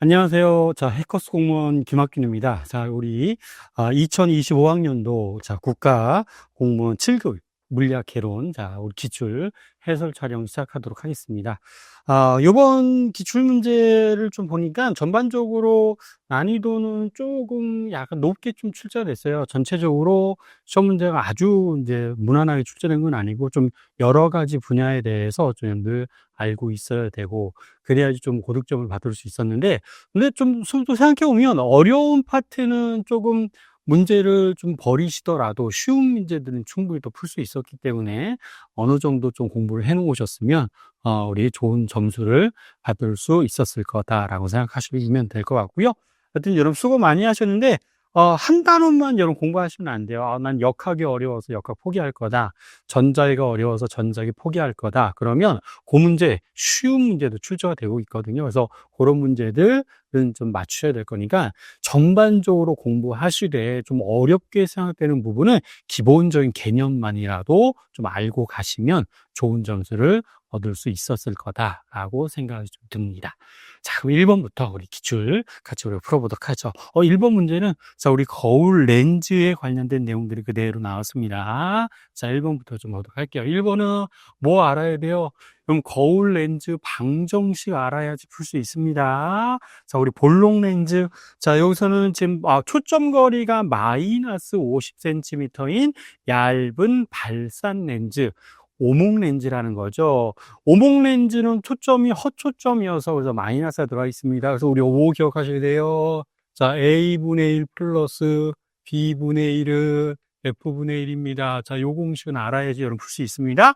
안녕하세요. 자, 해커스 공무원 김학균입니다. 자, 우리 2025학년도 국가 공무원 7급 물리학 개론, 우리 기출 해설 촬영 시작하도록 하겠습니다. 요번 기출 문제를 좀 보니까 전반적으로 난이도는 조금 약간 높게 좀 출제됐어요. 전체적으로 시험 문제가 아주 이제 무난하게 출제된 건 아니고 좀 여러 가지 분야에 대해서 좀 늘 알고 있어야 되고 그래야지 좀 고득점을 받을 수 있었는데, 근데 좀 또 생각해보면 어려운 파트는 조금 문제를 좀 버리시더라도 쉬운 문제들은 충분히 또 풀 수 있었기 때문에 어느 정도 좀 공부를 해 놓으셨으면 우리 좋은 점수를 받을 수 있었을 거다라고 생각하시면 될 것 같고요. 하여튼 여러분 수고 많이 하셨는데, 한 단원만 여러분 공부하시면 안 돼요. 난 역학이 어려워서 역학 포기할 거다. 전자기가 어려워서 전자기 포기할 거다. 그러면 그 문제, 쉬운 문제도 출제가 되고 있거든요. 그래서 그런 문제들은 좀 맞추셔야 될 거니까 전반적으로 공부하시되 좀 어렵게 생각되는 부분은 기본적인 개념만이라도 좀 알고 가시면 좋은 점수를 얻을 수 있었을 거다라고 생각이 좀 듭니다. 자, 그럼 1번부터 우리 기출 같이 우리 풀어보도록 하죠. 1번 문제는 우리 거울 렌즈에 관련된 내용들이 그대로 나왔습니다. 자, 1번부터 좀 보도록 할게요. 1번은 뭐 알아야 돼요? 그럼 거울 렌즈 방정식 알아야지 풀 수 있습니다. 자, 우리 볼록 렌즈. 자, 여기서는 지금 초점 거리가 마이너스 50cm인 얇은 발산 렌즈. 오목 렌즈라는 거죠. 오목 렌즈는 초점이 헛초점이어서 그래서 마이너스가 들어가 있습니다. 그래서 우리 오목 기억하셔야 돼요. 자, A분의 1 플러스 B분의 1은 F분의 1입니다. 자, 요 공식은 알아야지 여러분 풀 수 있습니다.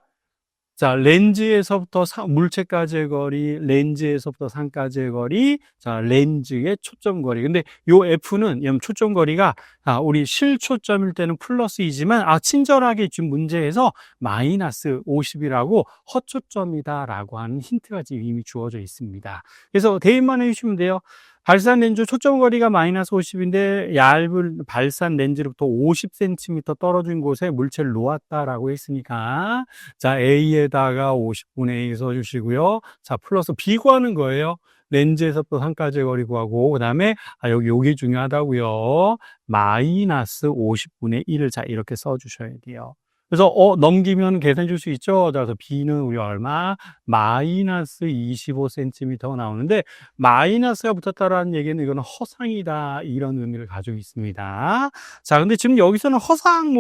자, 렌즈에서부터 물체까지의 거리, 렌즈에서부터 상까지의 거리, 자, 렌즈의 초점 거리. 근데 요 F는 초점 거리가 우리 실초점일 때는 플러스이지만 친절하게 지금 문제에서 마이너스 50이라고 헛초점이다라고 하는 힌트가 지금 이미 주어져 있습니다. 그래서 대입만 해주시면 돼요. 발산 렌즈 초점 거리가 마이너스 50인데 얇은 발산 렌즈로부터 50cm 떨어진 곳에 물체를 놓았다라고 했으니까, 자, A에다가 50분의 2 써주시고요. 자, 플러스 B 구하는 거예요. 렌즈에서부터 상까지의 거리 구하고, 그 다음에 요게 중요하다고요. 마이너스 50분의 1을 자, 이렇게 써주셔야 돼요. 그래서 넘기면 계산해 줄 수 있죠. 그래서 B는 우리 얼마? 마이너스 25cm 나오는데, 마이너스가 붙었다라는 얘기는 이거는 허상이다, 이런 의미를 가지고 있습니다. 자, 근데 지금 여기서는 허상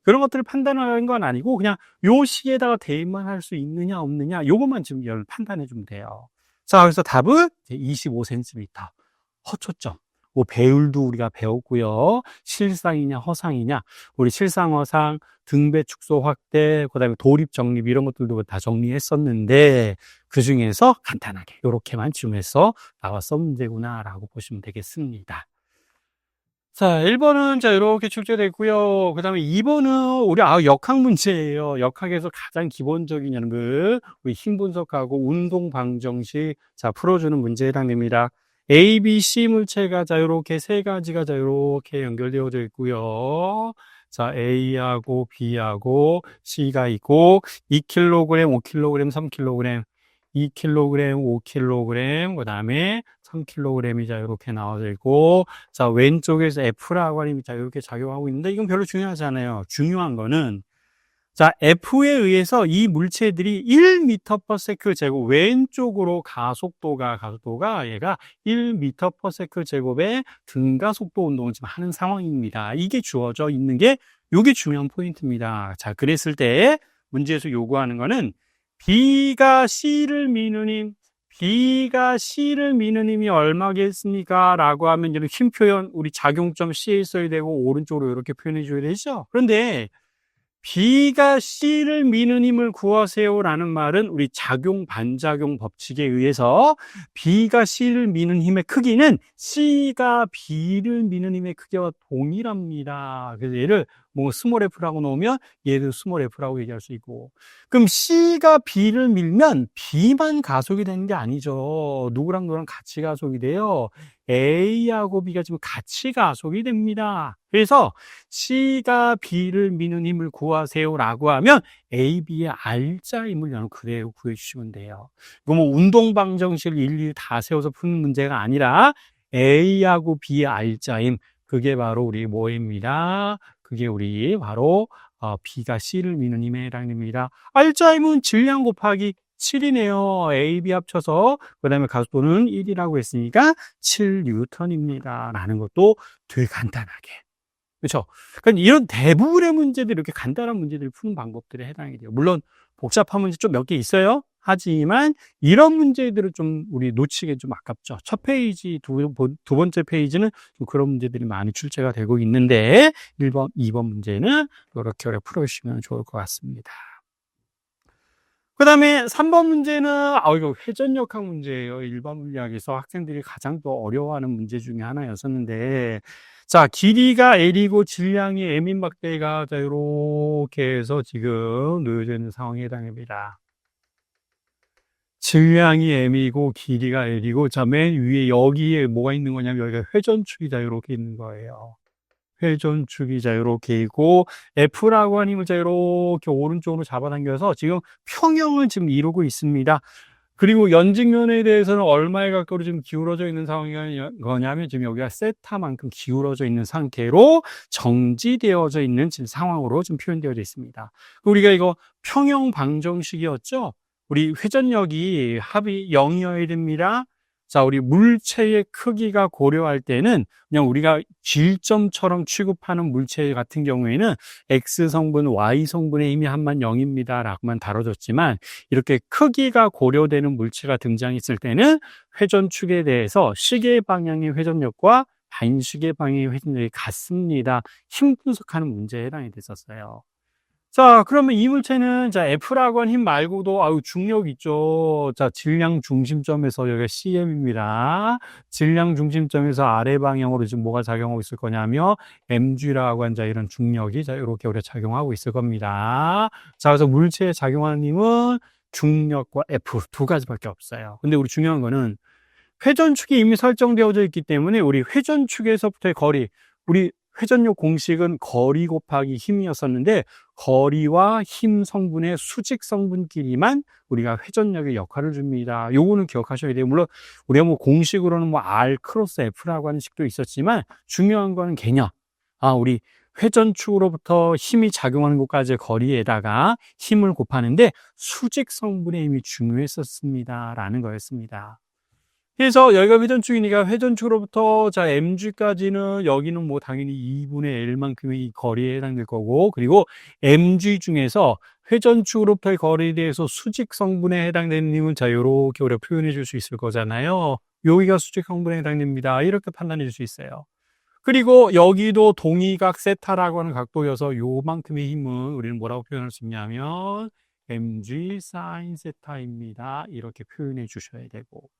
그런 것들을 판단하는 건 아니고 그냥 요 시에다가 대입만 할 수 있느냐 없느냐 요것만 지금 판단해 주면 돼요. 자, 그래서 답은 25cm 허초점. 배율도 우리가 배웠고요. 실상이냐 허상이냐, 우리 실상 허상, 등배 축소 확대, 그다음에 도립 정립 이런 것들도 다 정리했었는데 그 중에서 간단하게 요렇게만 지원해서 나왔어 문제구나라고 보시면 되겠습니다. 자, 1번은 이렇게 출제됐고요. 그 다음에 2번은 우리 역학 문제예요. 역학에서 가장 기본적인 연극, 우리 힘 분석하고 운동 방정식 풀어주는 문제에 해당됩니다. A, B, C 물체가 이렇게 세 가지가 이렇게 연결되어져 있고요. 자, A하고 B하고 C가 있고 2kg, 5kg, 3kg, 2kg, 5kg, 그 다음에 3kg이 이렇게 나와져 있고, 자, 왼쪽에서 F라고 하는 이렇게 작용하고 있는데 이건 별로 중요하지 않아요. 중요한 거는, 자, F에 의해서 이 물체들이 1m/s 제곱, 왼쪽으로 가속도가 얘가 1m/s 제곱의 등가속도 운동을 지금 하는 상황입니다. 이게 주어져 있는 게 이게 중요한 포인트입니다. 자, 그랬을 때 문제에서 요구하는 거는 B가 C를 미는 힘이 얼마겠습니까? 라고 하면 이런 힘 표현, 우리 작용점 C에 써야 되고 오른쪽으로 이렇게 표현해 줘야 되죠. 그런데 B가 C를 미는 힘을 구하세요라는 말은 우리 작용 반작용 법칙에 의해서 B가 C를 미는 힘의 크기는 C가 B를 미는 힘의 크기와 동일합니다. 그래서 얘를 뭐 스몰 f라고 놓으면 얘도 스몰 f라고 얘기할 수 있고. 그럼 C가 B를 밀면 B만 가속이 되는 게 아니죠. 누구랑 누구랑 같이 가속이 돼요. A하고 B가 지금 같이 가속이 됩니다. 그래서 C가 B를 미는 힘을 구하세요라고 하면 A, B의 R자 힘을 여러분 그대로 구해주시면 돼요. 이거 뭐 운동방정식을 일일이 다 세워서 푸는 문제가 아니라 A하고 B의 R자 힘, 그게 바로 우리 뭐입니다. 그게 우리 바로 B가 C를 미는 힘에 해당됩니다. R자 힘은 질량 곱하기 7이네요. A, B 합쳐서 그 다음에 가속도는 1이라고 했으니까 7N입니다. 라는 것도 되게 간단하게. 그렇죠? 그러니까 이런 대부분의 문제들이 이렇게 간단한 문제들을 푸는 방법들에 해당이 돼요. 물론 복잡한 문제 좀 몇 개 있어요. 하지만 이런 문제들을 좀 우리 놓치기 좀 아깝죠. 첫 페이지, 두 번째 페이지는 좀 그런 문제들이 많이 출제가 되고 있는데 1번, 2번 문제는 이렇게 풀어주시면 좋을 것 같습니다. 그 다음에 3번 문제는 이거 회전역학 문제예요. 일반 물리학에서 학생들이 가장 또 어려워하는 문제 중에 하나였었는데, 자, 길이가 L이고 질량이 M인 막대가 자 이렇게 해서 지금 놓여져 있는 상황에 해당합니다. 질량이 M이고 길이가 L이고, 자, 맨 위에 여기에 뭐가 있는 거냐면 여기가 회전축이 자 이렇게 있는 거예요. 회전축이 자 이렇게 있고 F라고 하는 힘을 자 이렇게 오른쪽으로 잡아당겨서 지금 평형을 지금 이루고 있습니다. 그리고 연직면에 대해서는 얼마에 가까이 지금 기울어져 있는 상황이 거냐면 지금 여기가 세타만큼 기울어져 있는 상태로 정지되어져 있는 지금 상황으로 지금 표현되어져 있습니다. 우리가 이거 평형 방정식이었죠? 우리 회전력이 합이 0이어야 됩니다. 자, 우리 물체의 크기가 고려할 때는 그냥 우리가 질점처럼 취급하는 물체 같은 경우에는 X성분, Y성분의 힘이 한만 0입니다. 라고만 다뤄졌지만 이렇게 크기가 고려되는 물체가 등장했을 때는 회전축에 대해서 시계 방향의 회전력과 반시계 방향의 회전력이 같습니다. 힘 분석하는 문제에 해당이 됐었어요. 자, 그러면 이 물체는, 자, F라고 하는 힘 말고도, 중력 있죠. 자, 질량 중심점에서 여기가 CM입니다. 질량 중심점에서 아래 방향으로 지금 뭐가 작용하고 있을 거냐면, mg라고 하는 자, 이런 중력이, 자, 이렇게 우리가 작용하고 있을 겁니다. 자, 그래서 물체에 작용하는 힘은 중력과 F 두 가지밖에 없어요. 근데 우리 중요한 거는, 회전축이 이미 설정되어져 있기 때문에, 우리 회전축에서부터의 거리, 우리 회전력 공식은 거리 곱하기 힘이었었는데 거리와 힘 성분의 수직 성분끼리만 우리가 회전력의 역할을 줍니다. 요거는 기억하셔야 돼요. 물론 우리가 뭐 공식으로는 뭐 R 크로스 F라고 하는 식도 있었지만 중요한 거는 개념. 우리 회전축으로부터 힘이 작용하는 곳까지의 거리에다가 힘을 곱하는데 수직 성분의 힘이 중요했었습니다. 라는 거였습니다. 그래서 여기가 회전축이니까 회전축으로부터 자 mg까지는 여기는 뭐 당연히 2분의 L만큼의 이 거리에 해당될 거고, 그리고 mg 중에서 회전축으로부터의 거리에 대해서 수직 성분에 해당되는 힘은 자 요렇게 우리가 표현해 줄 수 있을 거잖아요. 여기가 수직 성분에 해당됩니다. 이렇게 판단해 줄 수 있어요. 그리고 여기도 동의각 세타라고 하는 각도여서 요만큼의 힘은 우리는 뭐라고 표현할 수 있냐면 mg sin 세타입니다. 이렇게 표현해 주셔야 되고,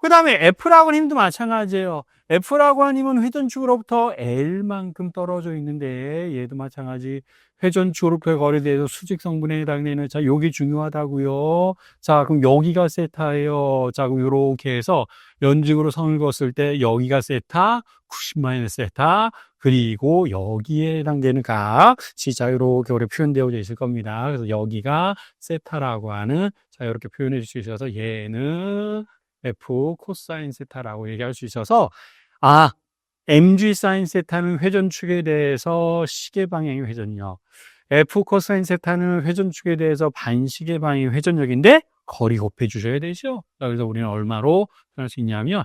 그 다음에 F라고 하는 힘도 마찬가지예요. F라고 하는 힘은 회전축으로부터 L만큼 떨어져 있는데 얘도 마찬가지 회전축으로부터의 거리에 대해서 수직 성분에 해당되는, 자, 여기 중요하다고요. 자, 그럼 여기가 세타예요. 자, 그럼 이렇게 해서 연직으로 선을 그었을 때 여기가 세타, 90 세타, 그리고 여기에 해당되는 각, 자, 이렇게 우리 표현되어져 있을 겁니다. 그래서 여기가 세타라고 하는, 자, 이렇게 표현해 줄 수 있어서 얘는 F 코사인 세타라고 얘기할 수 있어서, mg 사인 세타는 회전축에 대해서 시계 방향의 회전력, F 코사인 세타는 회전축에 대해서 반시계 방향의 회전력인데 거리 곱해 주셔야 되죠. 그래서 우리는 얼마로 표현할 수 있냐면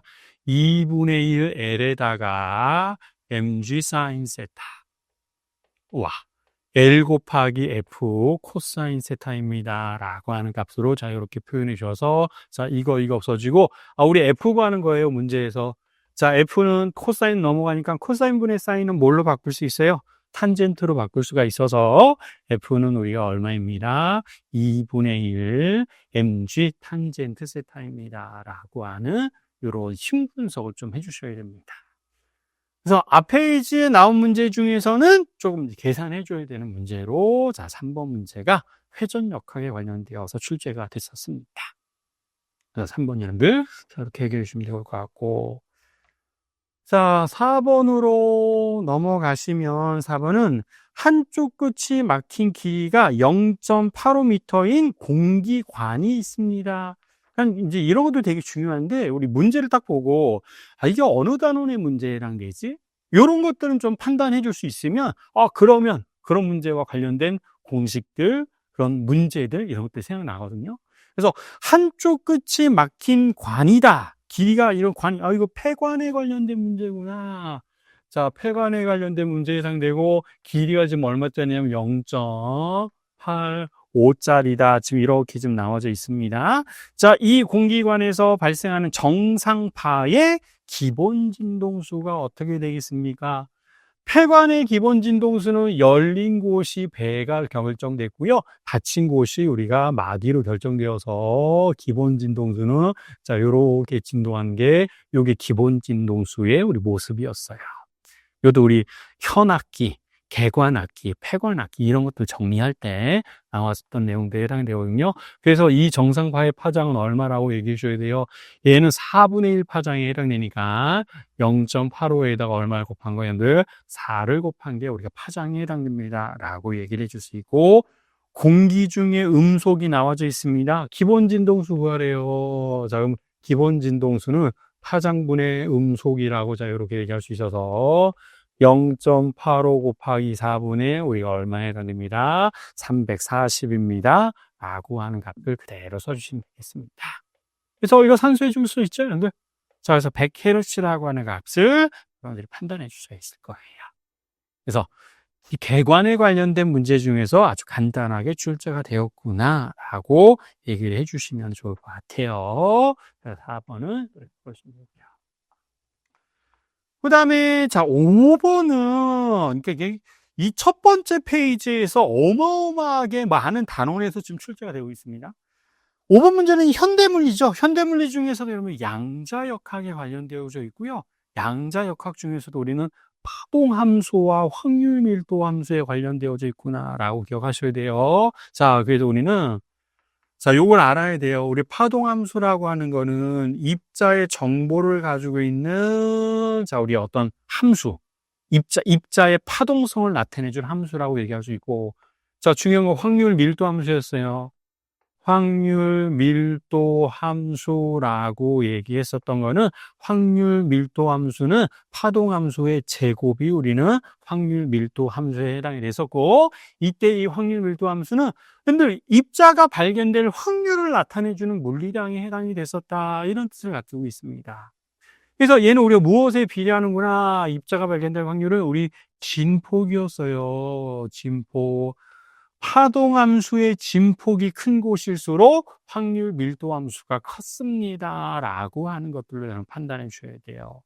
2분의 1 L에다가 mg 사인 세타 L 곱하기 F 코사인 세타입니다. 라고 하는 값으로 자, 이렇게 표현해 주셔서, 자, 이거 없어지고, 우리 F 구하는 거예요, 문제에서. 자, F는 코사인 넘어가니까 코사인 분의 사인은 뭘로 바꿀 수 있어요? 탄젠트로 바꿀 수가 있어서, F는 우리가 얼마입니다? 2분의 1 mg 탄젠트 세타입니다. 라고 하는 이런 힘 분석을 좀 해주셔야 됩니다. 그래서 앞 페이지에 나온 문제 중에서는 조금 계산해 줘야 되는 문제로, 자, 3번 문제가 회전역학에 관련되어서 출제가 됐었습니다. 그래서 3번 여러분들, 자, 이렇게 해결해 주시면 될 것 같고. 자, 4번으로 넘어가시면 4번은 한쪽 끝이 막힌 길이가 0.85m인 공기관이 있습니다. 그러니까 이제 이런 것도 되게 중요한데, 우리 문제를 딱 보고, 아, 이게 어느 단원의 문제랑 되지? 이런 것들은 좀 판단해 줄 수 있으면, 그러면 그런 문제와 관련된 공식들, 그런 문제들, 이런 것들이 생각나거든요. 그래서 한쪽 끝이 막힌 관이다. 길이가 이런 이거 폐관에 관련된 문제구나. 자, 폐관에 관련된 문제에 해당되고, 길이가 지금 얼마짜리냐면 0.85짜리다. 지금 이렇게 지금 나와져 있습니다. 자, 이 공기관에서 발생하는 정상파의 기본 진동수가 어떻게 되겠습니까? 폐관의 기본 진동수는 열린 곳이 배가 결정됐고요. 닫힌 곳이 우리가 마디로 결정되어서 기본 진동수는, 자, 요렇게 진동한 게 요게 기본 진동수의 우리 모습이었어요. 요도 우리 현악기, 개관악기, 폐관악기 이런 것들 정리할 때 나왔었던 내용들에 해당되거든요. 그래서 이 정상파의 파장은 얼마라고 얘기해 줘야 돼요? 얘는 4분의 1 파장에 해당되니까 0.85에다가 얼마를 곱한 거였는데 4를 곱한 게 우리가 파장에 해당됩니다. 라고 얘기를 해줄 수 있고, 공기 중에 음속이 나와져 있습니다. 기본 진동수 구하래요. 자, 그럼 기본 진동수는 파장분의 음속이라고, 자, 이렇게 얘기할 수 있어서 0.85 곱하기 4분의 우리가 얼마에 해당됩니다. 340입니다. 라고 하는 값을 그대로 써주시면 되겠습니다. 그래서 이거 산수해 줄 수 있죠, 여러분들? 자, 그래서 100Hz라고 하는 값을 여러분들이 판단해 줄 수 있을 거예요. 그래서 이 개관에 관련된 문제 중에서 아주 간단하게 출제가 되었구나 라고 얘기를 해주시면 좋을 것 같아요. 4번은 이렇게 보시면 돼요. 그 다음에, 자, 5번은, 그러니까 이 첫 번째 페이지에서 어마어마하게 많은 단원에서 지금 출제가 되고 있습니다. 5번 문제는 현대물리죠. 현대물리 중에서도 여러분 양자역학에 관련되어져 있고요. 양자역학 중에서도 우리는 파동함수와 확률밀도 함수에 관련되어져 있구나라고 기억하셔야 돼요. 자, 그래서 우리는, 자, 요걸 알아야 돼요. 우리 파동함수라고 하는 거는 입자의 정보를 가지고 있는, 자, 우리 어떤 함수, 입자의 파동성을 나타내준 함수라고 얘기할 수 있고, 자, 중요한 건 확률밀도 함수였어요. 확률 밀도 함수라고 얘기했었던 거는, 확률 밀도 함수는 파동 함수의 제곱이 우리는 확률 밀도 함수에 해당이 됐었고, 이때 이 확률 밀도 함수는 근데 입자가 발견될 확률을 나타내주는 물리량에 해당이 됐었다, 이런 뜻을 가지고 있습니다. 그래서 얘는 우리가 무엇에 비례하는구나, 입자가 발견될 확률은 우리 진폭이었어요. 진폭. 파동함수의 진폭이 큰 곳일수록 확률 밀도 함수가 컸습니다. 라고 하는 것들을 판단해 주셔야 돼요.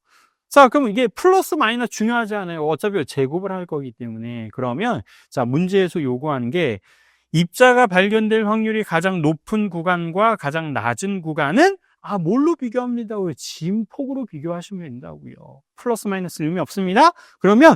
자, 그럼 이게 플러스 마이너스 중요하지 않아요. 어차피 제곱을 할 거기 때문에. 그러면, 자, 문제에서 요구하는 게 입자가 발견될 확률이 가장 높은 구간과 가장 낮은 구간은 뭘로 비교합니다? 진폭으로 비교하시면 된다고요. 플러스 마이너스 의미 없습니다. 그러면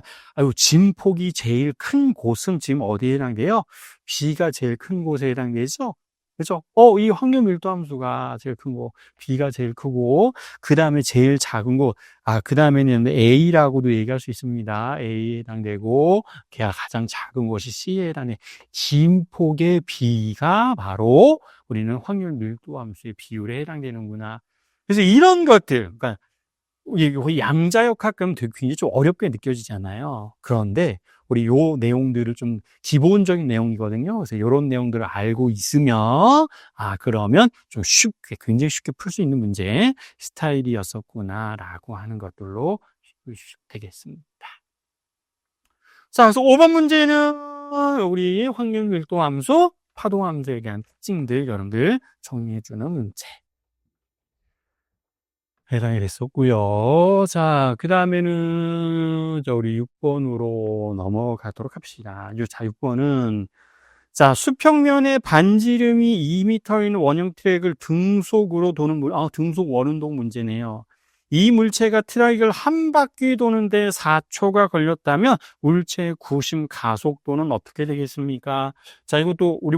진폭이 제일 큰 곳은 지금 어디에 해당돼요? B가 제일 큰 곳에 해당되죠? 그죠? 이 확률 밀도 함수가 제일 큰 거, B가 제일 크고, 그 다음에 제일 작은 곳, 그 다음에는 A라고도 얘기할 수 있습니다. A에 해당되고, 걔가 가장 작은 곳이 C에 해당해. 진폭의 B가 바로 우리는 확률 밀도 함수의 비율에 해당되는구나. 그래서 이런 것들, 그러니까, 양자역학 그러면 되게 굉장히 좀 어렵게 느껴지잖아요. 그런데, 우리 요 내용들을 좀 기본적인 내용이거든요. 그래서 이런 내용들을 알고 있으면, 그러면 좀 쉽게, 굉장히 쉽게 풀 수 있는 문제 스타일이었었구나라고 하는 것들로 되겠습니다. 자, 그래서 5번 문제는 우리 확률 밀도 함수, 파동 함수에 대한 특징들 여러분들 정리해주는 문제. 해당이 됐었고요. 자, 그 다음에는 우리 6번으로 넘어가도록 합시다. 자, 6번은 자, 수평면에 반지름이 2m인 원형 트랙을 등속으로 도는 등속 원운동 문제네요. 이 물체가 트랙을 한 바퀴 도는데 4초가 걸렸다면 물체의 구심 가속도는 어떻게 되겠습니까? 자, 이것도 우리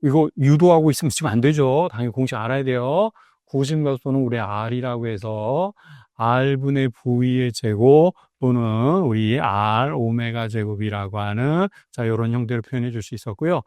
이거 유도하고 있으면 지금 안 되죠. 당연히 공식 알아야 돼요. 구심 가속도는 우리 R이라고 해서 R분의 V의 제곱 또는 우리 R 오메가 제곱이라고 하는 자, 이런 형태로 표현해 줄 수 있었고요.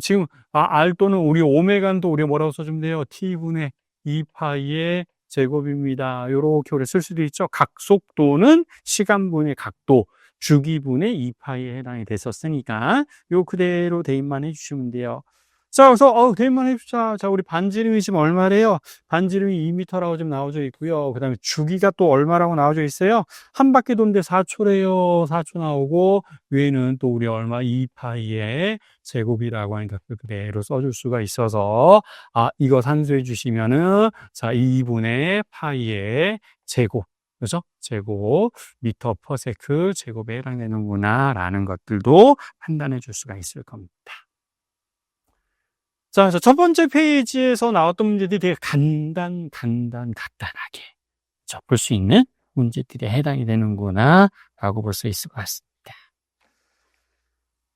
지금 R 또는 우리 오메가는 또 우리가 뭐라고 써주면 돼요? T분의 2파이의 제곱입니다. 요렇게 우리 쓸 수도 있죠. 각속도는 시간분의 각도, 주기분의 2파이에 해당이 됐었으니까 요 그대로 대입만 해주시면 돼요. 자, 그래서 대입만 해주자. 자, 우리 반지름이 지금 얼마래요? 반지름이 2m라고 지금 나와져 있고요. 그 다음에 주기가 또 얼마라고 나와져 있어요? 한 바퀴 도는데 4초래요. 4초 나오고 위에는 또 우리 얼마? 2파이의 제곱이라고 하니까 그대로 써줄 수가 있어서 이거 산수해 주시면은 자, 2분의 파이의 제곱. 그죠? 제곱, 미터 퍼 세크 제곱에 해당되는구나 라는 것들도 판단해 줄 수가 있을 겁니다. 자, 그래서 첫 번째 페이지에서 나왔던 문제들이 되게 간단하게 볼 수 있는 문제들이 해당이 되는구나 라고 볼 수 있을 것 같습니다.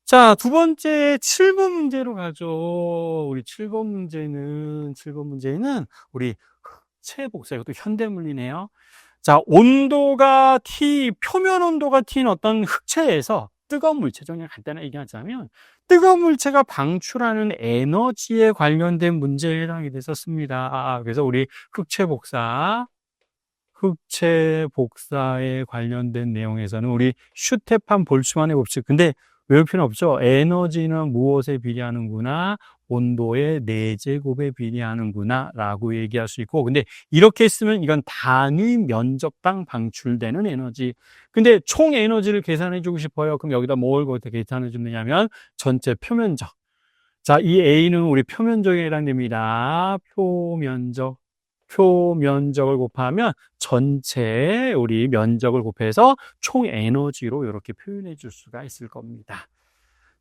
자, 두 번째 7번 문제로 가죠. 우리 7번 문제는 우리 흑체 복사, 이것도 현대물리네요. 자, 온도가 표면 온도가 T인 어떤 흑체에서 뜨거운 물체, 그냥 간단하게 얘기하자면 뜨거운 물체가 방출하는 에너지에 관련된 문제에 해당이 됐었습니다. 그래서 우리 흑체 복사에 관련된 내용에서는 우리 슈테판 볼츠만의 법칙. 근데 외울 필요는 없죠. 에너지는 무엇에 비례하는구나? 온도의 4제곱에 비례하는구나 라고 얘기할 수 있고, 근데 이렇게 했으면 이건 단위 면적당 방출되는 에너지. 근데 총 에너지를 계산해 주고 싶어요. 그럼 여기다 뭘 어떻게 계산해 주느냐면 전체 표면적. 자, 이 A는 우리 표면적에 해당됩니다. 표면적을 곱하면 전체 우리 면적을 곱해서 총 에너지로 이렇게 표현해 줄 수가 있을 겁니다.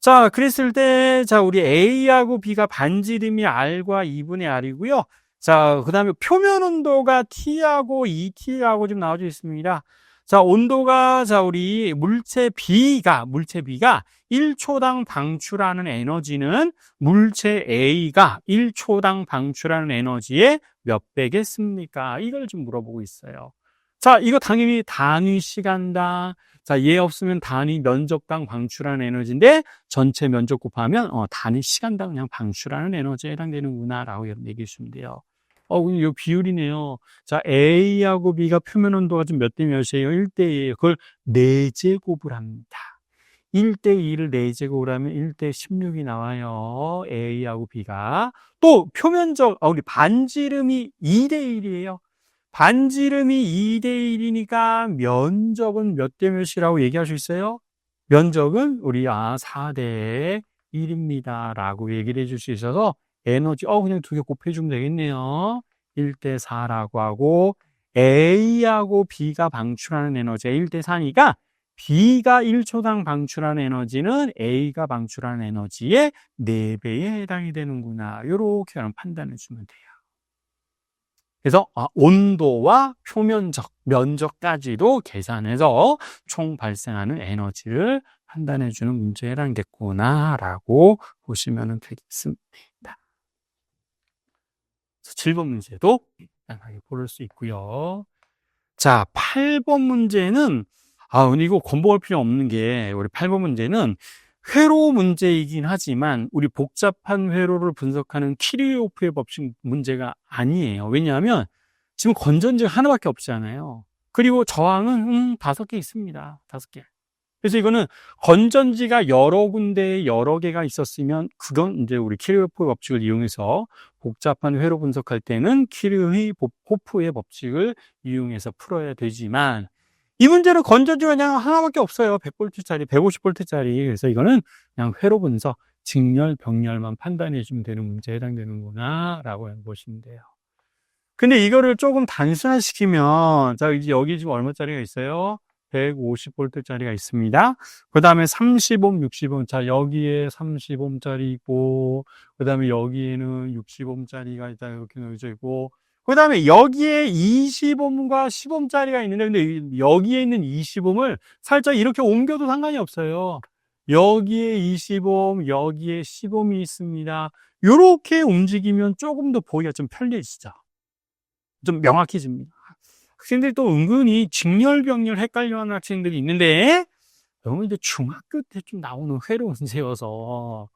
자, 그랬을 때, 자, 우리 A하고 B가 반지름이 R과 2분의 R이고요. 자, 그 다음에 표면 온도가 T하고 2T하고 지금 나와져 있습니다. 자, 온도가, 자, 우리 물체 B가 1초당 방출하는 에너지는 물체 A가 1초당 방출하는 에너지의 몇 배겠습니까? 이걸 좀 물어보고 있어요. 자, 이거 당연히 단위 시간당, 자, 얘 없으면 단위 면적당 방출하는 에너지인데 전체 면적 곱하면 단위 시간당 그냥 방출하는 에너지에 해당되는구나 라고 얘기해 주시면 돼요. 이 비율이네요. 자, A하고 B가 표면 온도가 좀 몇 대 몇이에요? 1대2예요. 그걸 4제곱을 합니다. 1대2를 4제곱을 하면 1대16이 나와요. A하고 B가. 또 표면적, 우리 반지름이 2대1이에요. 반지름이 2대1이니까 면적은 몇 대 몇이라고 얘기할 수 있어요? 면적은 우리 4대 1입니다 라고 얘기를 해줄 수 있어서 에너지 그냥 2개 곱해주면 되겠네요. 1대 4라고 하고 A하고 B가 방출하는 에너지가 1대 4니까 B가 1초당 방출하는 에너지는 A가 방출하는 에너지의 4배에 해당이 되는구나. 이렇게 판단해 주면 돼요. 그래서 온도와 표면적, 면적까지도 계산해서 총 발생하는 에너지를 판단해 주는 문제에 해당됐구나라고 보시면 되겠습니다. 7번 문제도 간단하게 고를 수 있고요. 자, 8번 문제는 이거 권보할 필요 없는 게 우리 8번 문제는 회로 문제이긴 하지만 우리 복잡한 회로를 분석하는 키르호프의 법칙 문제가 아니에요. 왜냐하면 지금 건전지가 하나밖에 없잖아요. 그리고 저항은 5개 있습니다. 5개. 그래서 이거는 건전지가 여러 군데에 여러 개가 있었으면 그건 이제 우리 키르호프의 법칙을 이용해서 복잡한 회로 분석할 때는 키르호프의 법칙을 이용해서 풀어야 되지만 이 문제는 건전지가 그냥 하나밖에 없어요. 100V짜리, 150V짜리. 그래서 이거는 그냥 회로 분석, 직렬, 병렬만 판단해 주면 되는 문제에 해당되는구나 라고 보시면 돼요. 근데 이거를 조금 단순화시키면 자, 이제 여기 지금 얼마짜리가 있어요? 150V짜리가 있습니다. 그 다음에 30옴, 60옴. 자, 여기에 30옴짜리 있고, 그 다음에 여기에는 60옴짜리가 있다, 이렇게 놓여져 있고, 그 다음에 여기에 20옴과 10옴짜리가 있는데, 근데 여기에 있는 20옴을 살짝 이렇게 옮겨도 상관이 없어요. 여기에 20옴, 여기에 10옴이 있습니다. 요렇게 움직이면 조금 더 보기가 좀 편리해지죠. 좀 명확해집니다. 학생들이 또 은근히 직렬병렬 헷갈려하는 학생들이 있는데, 너무 이제 중학교 때 좀 나오는 회로 문제여서,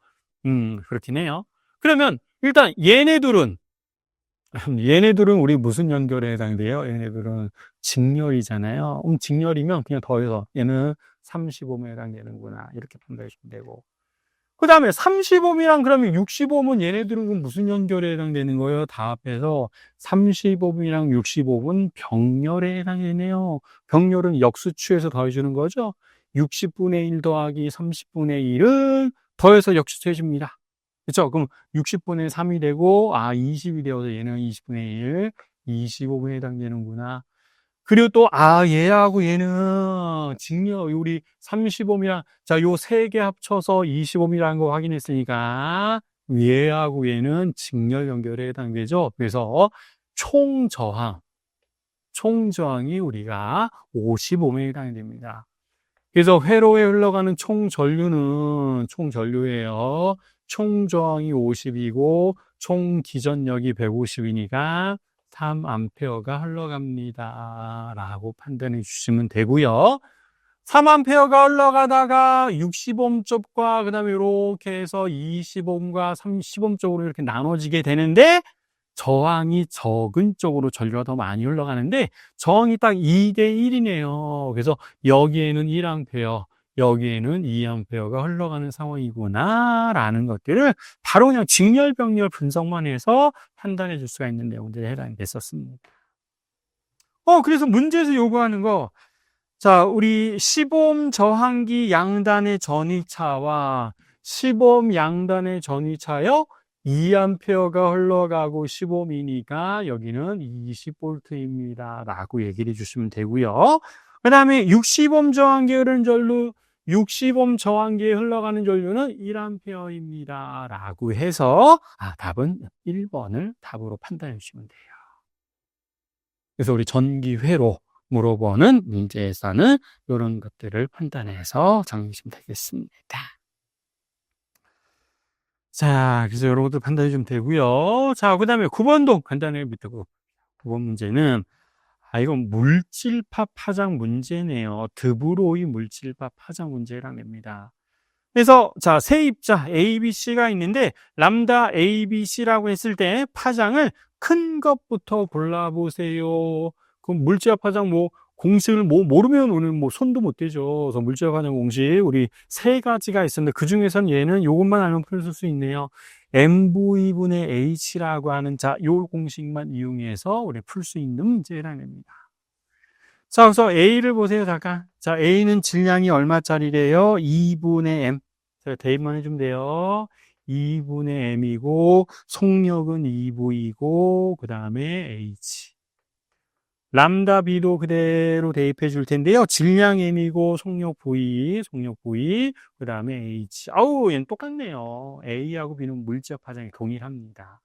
그렇긴 해요. 그러면 일단 얘네들은 우리 무슨 연결에 해당돼요? 얘네들은 직렬이잖아요. 직렬이면 그냥 더해서 얘는 35옴에 해당되는구나. 이렇게 판단해 주면 되고. 그 다음에 35옴이랑 그러면 65옴은 얘네들은 무슨 연결에 해당되는 거예요? 다 합해서 35옴이랑 65옴은 병렬에 해당되네요. 병렬은 역수추에서 더해주는 거죠. 60분의 1 더하기 30분의 1을 더해서 역수추해 줍니다. 그렇죠? 그럼 60분의 3이 되고 20이 되어서 얘는 20분의 1, 25분에 해당되는구나. 그리고 또 얘하고 얘는 직렬 우리 30옴이랑 자, 요 세 개 합쳐서 20옴이라는 거 확인했으니까 얘하고 얘는 직렬 연결에 해당되죠. 그래서 총저항이 우리가 50옴에 해당이 됩니다. 그래서 회로에 흘러가는 총전류예요. 총저항이 50이고 총기전력이 150이니까 3A가 흘러갑니다. 라고 판단해 주시면 되고요. 3A가 흘러가다가 60옴 쪽과 그 다음에 이렇게 해서 20옴과 30옴 쪽으로 이렇게 나눠지게 되는데 저항이 적은 쪽으로 전류가 더 많이 흘러가는데 저항이 딱 2대 1이네요. 그래서 여기에는 1A, 여기에는 2A가 흘러가는 상황이구나 라는 것들을 바로 그냥 직렬병렬 분석만 해서 판단해 줄 수가 있는 내용들에 해당이 됐었습니다. 그래서 문제에서 요구하는 거, 자, 우리 10옴 저항기 양단의 전위차와 10옴 양단의 전위차요 2A가 흘러가고 10옴이니까 여기는 20V입니다. 라고 얘기를 해주시면 되고요. 그 다음에 60옴 저항기에 흐르는 전류, 60옴 저항기에 흘러가는 전류는 1A입니다. 라고 해서 답은 1번을 답으로 판단해 주시면 돼요. 그래서 우리 전기회로 물어보는 문제에서는 이런 것들을 판단해서 정리하시면 되겠습니다. 자, 그래서 이런 것들 판단해 주면 되고요. 자, 그 다음에 9번도 간단하게 밑에 9번 문제는 이건 물질파 파장 문제네요. 드브로이 물질파 파장 문제라는 겁니다. 그래서 자, 세 입자 A, B, C가 있는데 람다 A, B, C라고 했을 때 파장을 큰 것부터 골라보세요. 그럼 물질파 파장 공식을 모르면 오늘 손도 못 대죠. 그래서 물질파 파장 공식 우리 세 가지가 있었는데 그 중에서는 얘는 요것만 알면 풀 수 있네요. MV분의 H라고 하는 요 공식만 이용해서 우리 풀 수 있는 문제라는 겁니다. 자, 그래서 A를 보세요, 잠깐. 자, A는 질량이 얼마짜리래요? 2분의 M. 자, 대입만 해주면 돼요. 2분의 M이고, 속력은 2V이고, 그 다음에 H. 람다 B도 그대로 대입해 줄 텐데요. 질량 M이고, 속력 V, 그 다음에 H. 얘는 똑같네요. A하고 B는 물적 파장이 동일합니다.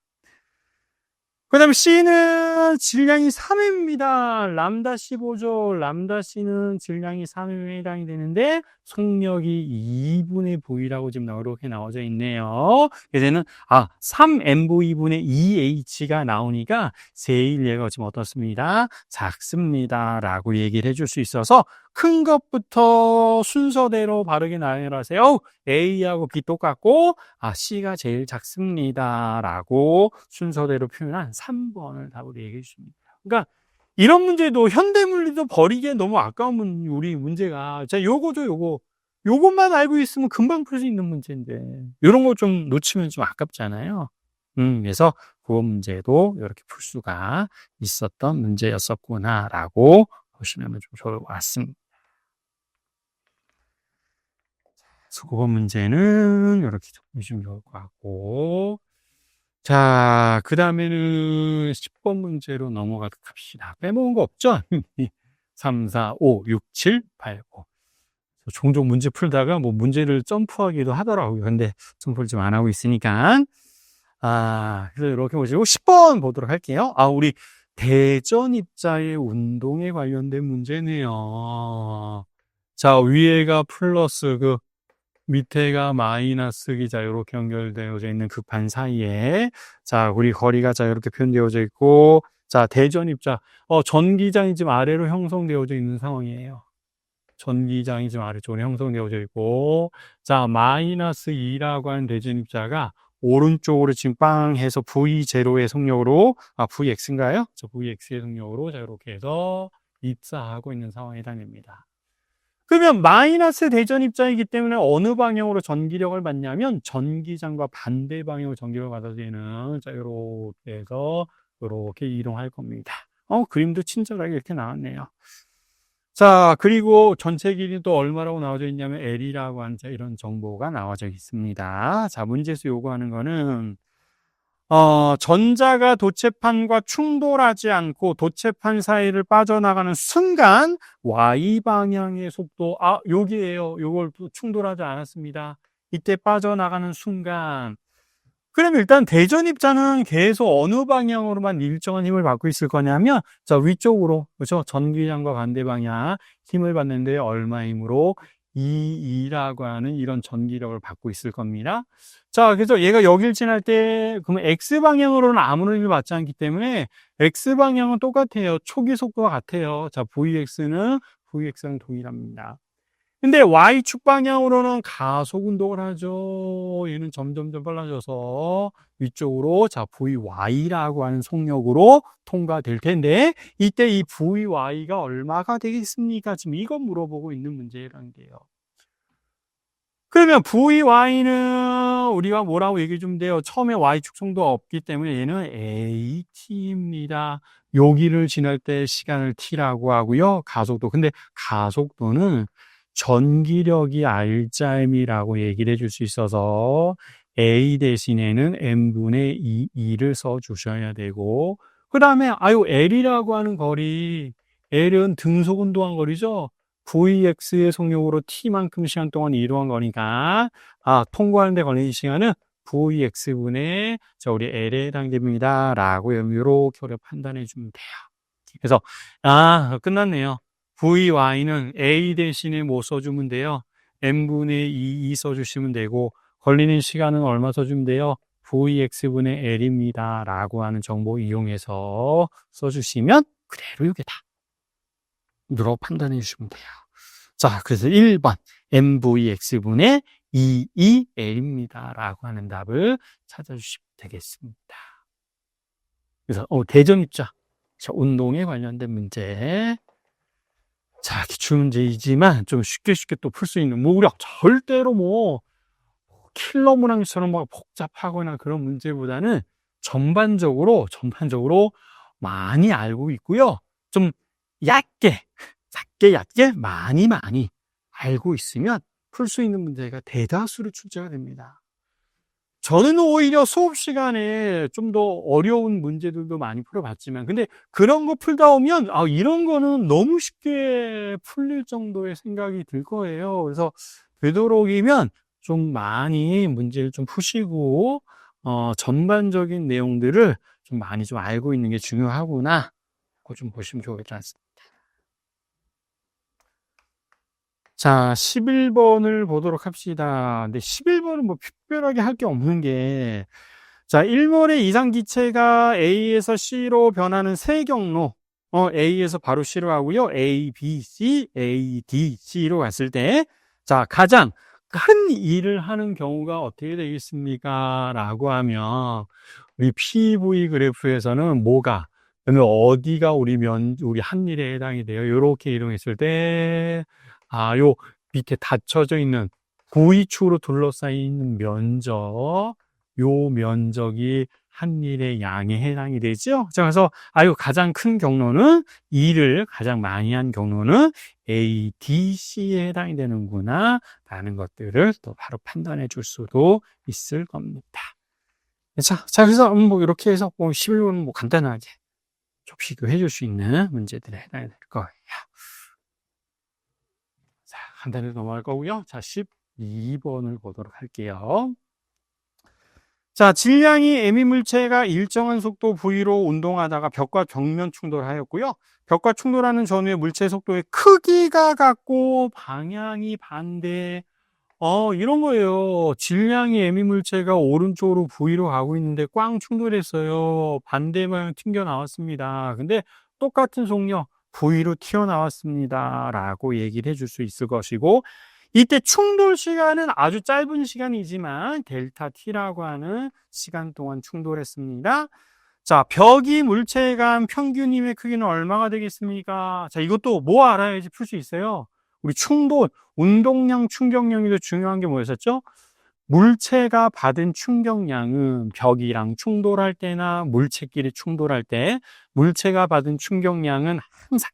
그 다음에 C는 질량이 3M입니다. 람다 C 보죠. 람다 C는 질량이 3M에 해당이 되는데 속력이 2분의 V라고 지금 이렇게 나와져 있네요. 그래서 3MV분의 2H가 나오니까 제일 얘가 지금 어떻습니다? 작습니다. 라고 얘기를 해줄 수 있어서 큰 것부터 순서대로 바르게 나열하세요. A하고 B 똑같고 C가 제일 작습니다. 라고 순서대로 표현한 3번을 답으로 얘기해 주십니다. 그러니까 이런 문제도 현대물리도 버리기에 너무 아까운 우리 문제가 자, 요것만 알고 있으면 금방 풀 수 있는 문제인데 이런 거 좀 놓치면 좀 아깝잖아요. 그래서 그 문제도 이렇게 풀 수가 있었던 문제였었구나라고 보시면 좀 좋을 것 같습니다. 그래서 9번 문제는 이렇게 보시면 좋을 것 같고, 자, 그 다음에는 10번 문제로 넘어가도록 합시다. 빼먹은 거 없죠? 3, 4, 5, 6, 7, 8, 9. 종종 문제 풀다가 문제를 점프하기도 하더라고요. 근데 점프를 좀 안 하고 있으니까. 그래서 이렇게 보시고 10번 보도록 할게요. 우리 대전 입자의 운동에 관련된 문제네요. 자, 위에가 플러스 밑에가 마이너스 자, 이렇게 연결되어져 있는 그 판 사이에 자, 우리 거리가 자, 이렇게 표현되어져 있고 자, 대전 입자 전기장이 지금 아래로 형성되어져 있는 상황이에요. 전기장이 지금 아래쪽으로 형성되어져 있고 자, 마이너스 2라고 하는 대전 입자가 오른쪽으로 지금 빵 해서 V0의 속력으로 VX인가요? 저 VX의 속력으로 자, 이렇게 해서 입사하고 있는 상황에 해당됩니다. 그러면 마이너스 대전 입자이기 때문에 어느 방향으로 전기력을 받냐면 전기장과 반대 방향으로 전기력을 받아서 얘는 자, 이렇게 해서 이렇게 이동할 겁니다. 그림도 친절하게 이렇게 나왔네요. 자, 그리고 전체 길이는 또 얼마라고 나와져 있냐면 L이라고 하는 자, 이런 정보가 나와져 있습니다. 자, 문제에서 요구하는 거는 전자가 도체판과 충돌하지 않고 도체판 사이를 빠져나가는 순간 Y 방향의 속도, 여기에요. 요걸 충돌하지 않았습니다. 이때 빠져나가는 순간. 그럼 일단 대전 입자는 계속 어느 방향으로만 일정한 힘을 받고 있을 거냐면, 자, 위쪽으로, 그렇죠? 전기장과 반대 방향 힘을 받는데 얼마 힘으로? 2라고 하는 이런 전기력을 받고 있을 겁니다. 자, 그래서 얘가 여길 지날 때, 그러면 X방향으로는 아무런 힘을 받지 않기 때문에, X방향은 똑같아요. 초기 속도와 같아요. 자, VX는 동일합니다. 근데 Y축 방향으로는 가속 운동을 하죠. 얘는 점점점 빨라져서 위쪽으로, 자, VY라고 하는 속력으로 통과될 텐데, 이때 이 VY가 얼마가 되겠습니까? 지금 이거 물어보고 있는 문제라는 게요. 그러면 VY는 우리가 뭐라고 얘기해 주면 돼요? 처음에 Y축 송도가 없기 때문에 얘는 AT입니다. 여기를 지날 때 시간을 T라고 하고요. 가속도. 근데 가속도는 전기력이 R자임이라고 얘기를 해줄 수 있어서 A 대신에는 M분의 2를 써주셔야 되고, 그 다음에, L이라고 하는 거리, L은 등속 운동한 거리죠? VX의 속력으로 T만큼 시간 동안 이동한 거니까, 통과하는데 걸리는 시간은 VX분의, 우리 L에 해당됩니다. 라고 이렇게 우리가 판단해 주면 돼요. 그래서, 끝났네요. VY는 A 대신에 뭐 써주면 돼요? M분의 2 써주시면 되고, 걸리는 시간은 얼마 써주면 돼요? VX분의 L입니다. 라고 하는 정보 이용해서 써주시면 그대로 이게 다 누로 판단해 주시면 돼요. 자, 그래서 1번 MVX분의 22L입니다. 라고 하는 답을 찾아주시면 되겠습니다. 그래서 대전 입자, 자, 운동에 관련된 문제. 자, 기출문제이지만 좀 쉽게 또 풀 수 있는, 우리가 절대로 킬러 문항처럼 복잡하거나 그런 문제보다는 전반적으로 많이 알고 있고요. 좀 얕게 많이 알고 있으면 풀 수 있는 문제가 대다수로 출제가 됩니다. 저는 오히려 수업 시간에 좀 더 어려운 문제들도 많이 풀어봤지만, 근데 그런 거 풀다 오면, 이런 거는 너무 쉽게 풀릴 정도의 생각이 들 거예요. 그래서 되도록이면 좀 많이 문제를 좀 푸시고, 전반적인 내용들을 좀 많이 좀 알고 있는 게 중요하구나. 그거 좀 보시면 좋겠지 않습니까? 자, 11번을 보도록 합시다. 근데 11번은 특별하게 할 게 없는 게, 자, 1몰의 이상기체가 A에서 C로 변하는 세 경로, A에서 바로 C로 가고요. A, B, C, A, D, C로 갔을 때, 자, 가장 큰 일을 하는 경우가 어떻게 되겠습니까? 라고 하면, 우리 PV 그래프에서는 어디가 우리 한일에 해당이 돼요? 이렇게 이동했을 때, 요 밑에 닫혀져 있는 V축으로 둘러싸인 면적, 요 면적이 한일의 양에 해당이 되죠. 자, 그래서 가장 큰 경로는 일을 가장 많이 한 경로는 A, D, C에 해당이 되는구나 라는 것들을 또 바로 판단해 줄 수도 있을 겁니다. 자, 그래서 이렇게 해서 11번 간단하게 접시교해 줄 수 있는 문제들에 해당이 될 거예요. 자, 간단히 넘어갈 거고요. 자, 12번을 보도록 할게요. 자, 질량이 m 의 물체가 일정한 속도 v로 운동하다가 벽과 벽면 충돌하였고요. 벽과 충돌하는 전후의 물체 속도의 크기가 같고 방향이 반대. 이런 거예요. 질량이 m 의 물체가 오른쪽으로 v로 가고 있는데 꽝 충돌했어요. 반대 방향 튕겨 나왔습니다. 근데 똑같은 속력 v로 튀어나왔습니다. 라고 얘기를 해줄 수 있을 것이고, 이때 충돌 시간은 아주 짧은 시간이지만 델타 t라고 하는 시간 동안 충돌했습니다. 자, 벽이 물체에 간 평균 힘의 크기는 얼마가 되겠습니까? 자, 이것도 뭐 알아야지 풀 수 있어요. 우리 충돌, 운동량, 충격량이 중요한 게 뭐였었죠? 물체가 받은 충격량은 벽이랑 충돌할 때나 물체끼리 충돌할 때 물체가 받은 충격량은 항상,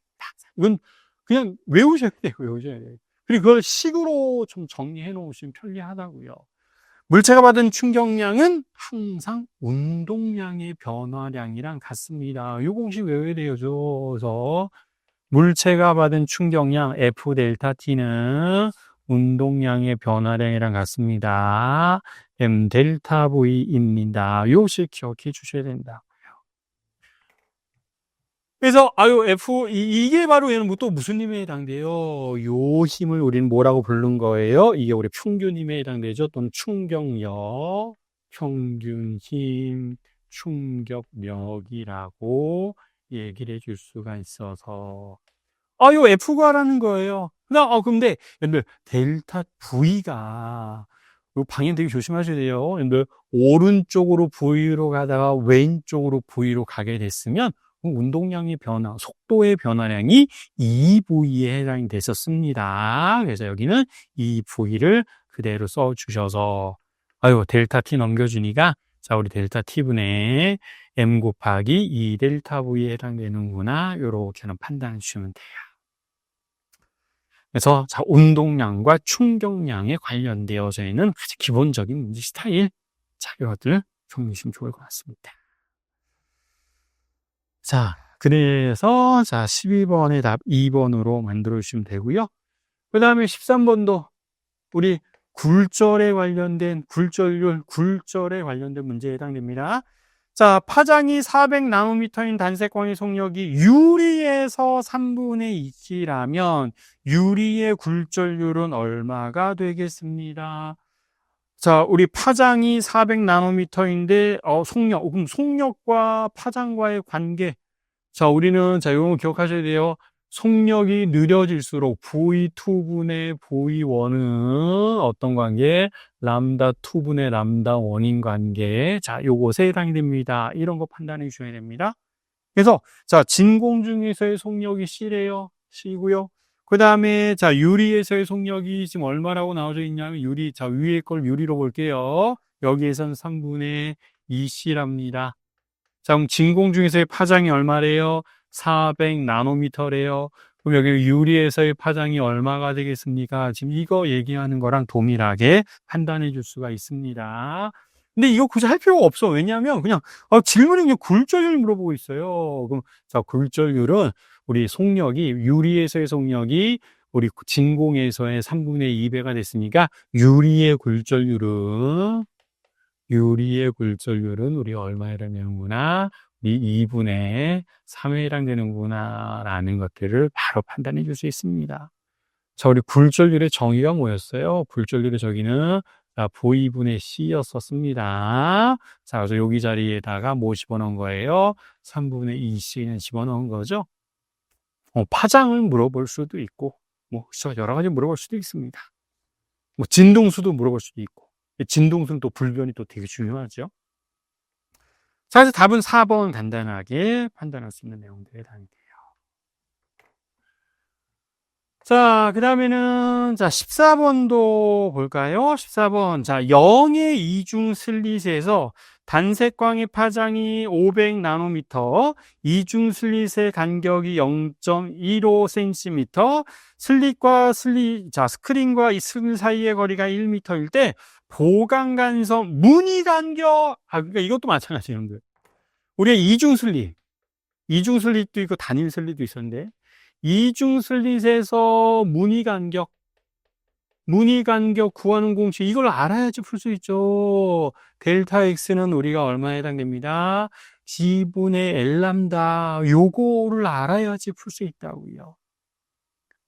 이건 그냥 외우셔야 돼요. 외우셔야 돼요. 그리고 그걸 식으로 좀 정리해 놓으시면 편리하다고요. 물체가 받은 충격량은 항상 운동량의 변화량이랑 같습니다. 이 공식 외워야 돼요. 그래서 물체가 받은 충격량 F 델타 T는 운동량의 변화량이랑 같습니다. M 델타 V입니다. 이 공식 기억해 주셔야 된다. 그래서 F 이게 바로 얘는 또 무슨 힘에 해당돼요? 요 힘을 우리는 뭐라고 부르는 거예요? 이게 우리 평균 힘에 해당되죠. 또는 충격력, 평균 힘, 충격력이라고 얘기를 해줄 수가 있어서 요 F가라는 거예요. 근데 여러분들 델타 V가 요 방향 되게 조심하셔야 돼요. 여러분들 오른쪽으로 V로 가다가 왼쪽으로 V로 가게 됐으면 운동량의 변화, 속도의 변화량이 2V에 해당이 됐었습니다. 그래서 여기는 2V를 그대로 써주셔서, 델타 T 넘겨주니까, 자, 우리 델타 T분의 M 곱하기 2 델타 V에 해당되는구나. 요렇게는 판단해 주시면 돼요. 그래서, 자, 운동량과 충격량에 관련되어져 있는 아주 기본적인 문제 스타일. 자, 이것들 정리하시면 좋을 것 같습니다. 자, 그래서, 자, 12번의 답 2번으로 만들어주시면 되고요. 그 다음에 13번도 우리 굴절에 관련된, 굴절에 관련된 문제에 해당됩니다. 자, 파장이 400나노미터인 단색광의 속력이 유리에서 3분의 2라면 유리의 굴절률은 얼마가 되겠습니다? 자, 우리 파장이 400나노미터인데, 그럼 속력과 파장과의 관계. 자, 우리는, 자, 이거 기억하셔야 돼요. 속력이 느려질수록 V2분의 V1은 어떤 관계? 람다2분의 람다1인 관계. 자, 요것에 해당이 됩니다. 이런 거 판단해 주셔야 됩니다. 그래서, 자, 진공 중에서의 속력이 C래요. C고요. 그 다음에, 자, 유리에서의 속력이 지금 얼마라고 나와져 있냐면, 자, 위에 걸 유리로 볼게요. 여기에선 3분의 2C랍니다. 자, 그럼 진공 중에서의 파장이 얼마래요? 400나노미터래요. 그럼 여기 유리에서의 파장이 얼마가 되겠습니까? 지금 이거 얘기하는 거랑 동일하게 판단해 줄 수가 있습니다. 근데 이거 굳이 할 필요가 없어. 왜냐하면 그냥 질문이 그냥 굴절률 물어보고 있어요. 그럼 자, 굴절률은 우리 속력이 유리에서의 속력이 우리 진공에서의 3분의 2배가 됐으니까 유리의 굴절률은 우리 얼마에 해당되는구나, 이 2분의 3에 해당되는구나 라는 것들을 바로 판단해 줄 수 있습니다. 자, 우리 굴절률의 정의가 뭐였어요? 굴절률의 정의는 V2분의 C였었습니다. 자, 그래서 여기 자리에다가 뭐 집어넣은 거예요? 3분의 2C는 집어넣은 거죠. 파장을 물어볼 수도 있고, 여러 가지 물어볼 수도 있습니다. 진동수도 물어볼 수도 있고, 진동수는 또 불변이 또 되게 중요하죠. 자, 그래서 답은 4번 간단하게 판단할 수 있는 내용들에 해당돼요. 자, 그 다음에는, 자, 14번도 볼까요? 14번. 자, 0의 이중 슬릿에서 단색광의 파장이 500나노미터, 이중 슬릿의 간격이 0.15cm, 스크린과 이 슬릿 사이의 거리가 1m일 때, 보강간섭, 무늬 간격, 그러니까 이것도 마찬가지예요, 여러분들. 우리가 이중 슬릿도 있고 단일 슬릿도 있었는데, 이중 슬릿에서 무늬 간격, 무늬 간격 구하는 공식, 이걸 알아야지 풀 수 있죠. 델타 X는 우리가 얼마에 해당됩니다? G분의 L 람다, 요거를 알아야지 풀 수 있다고요.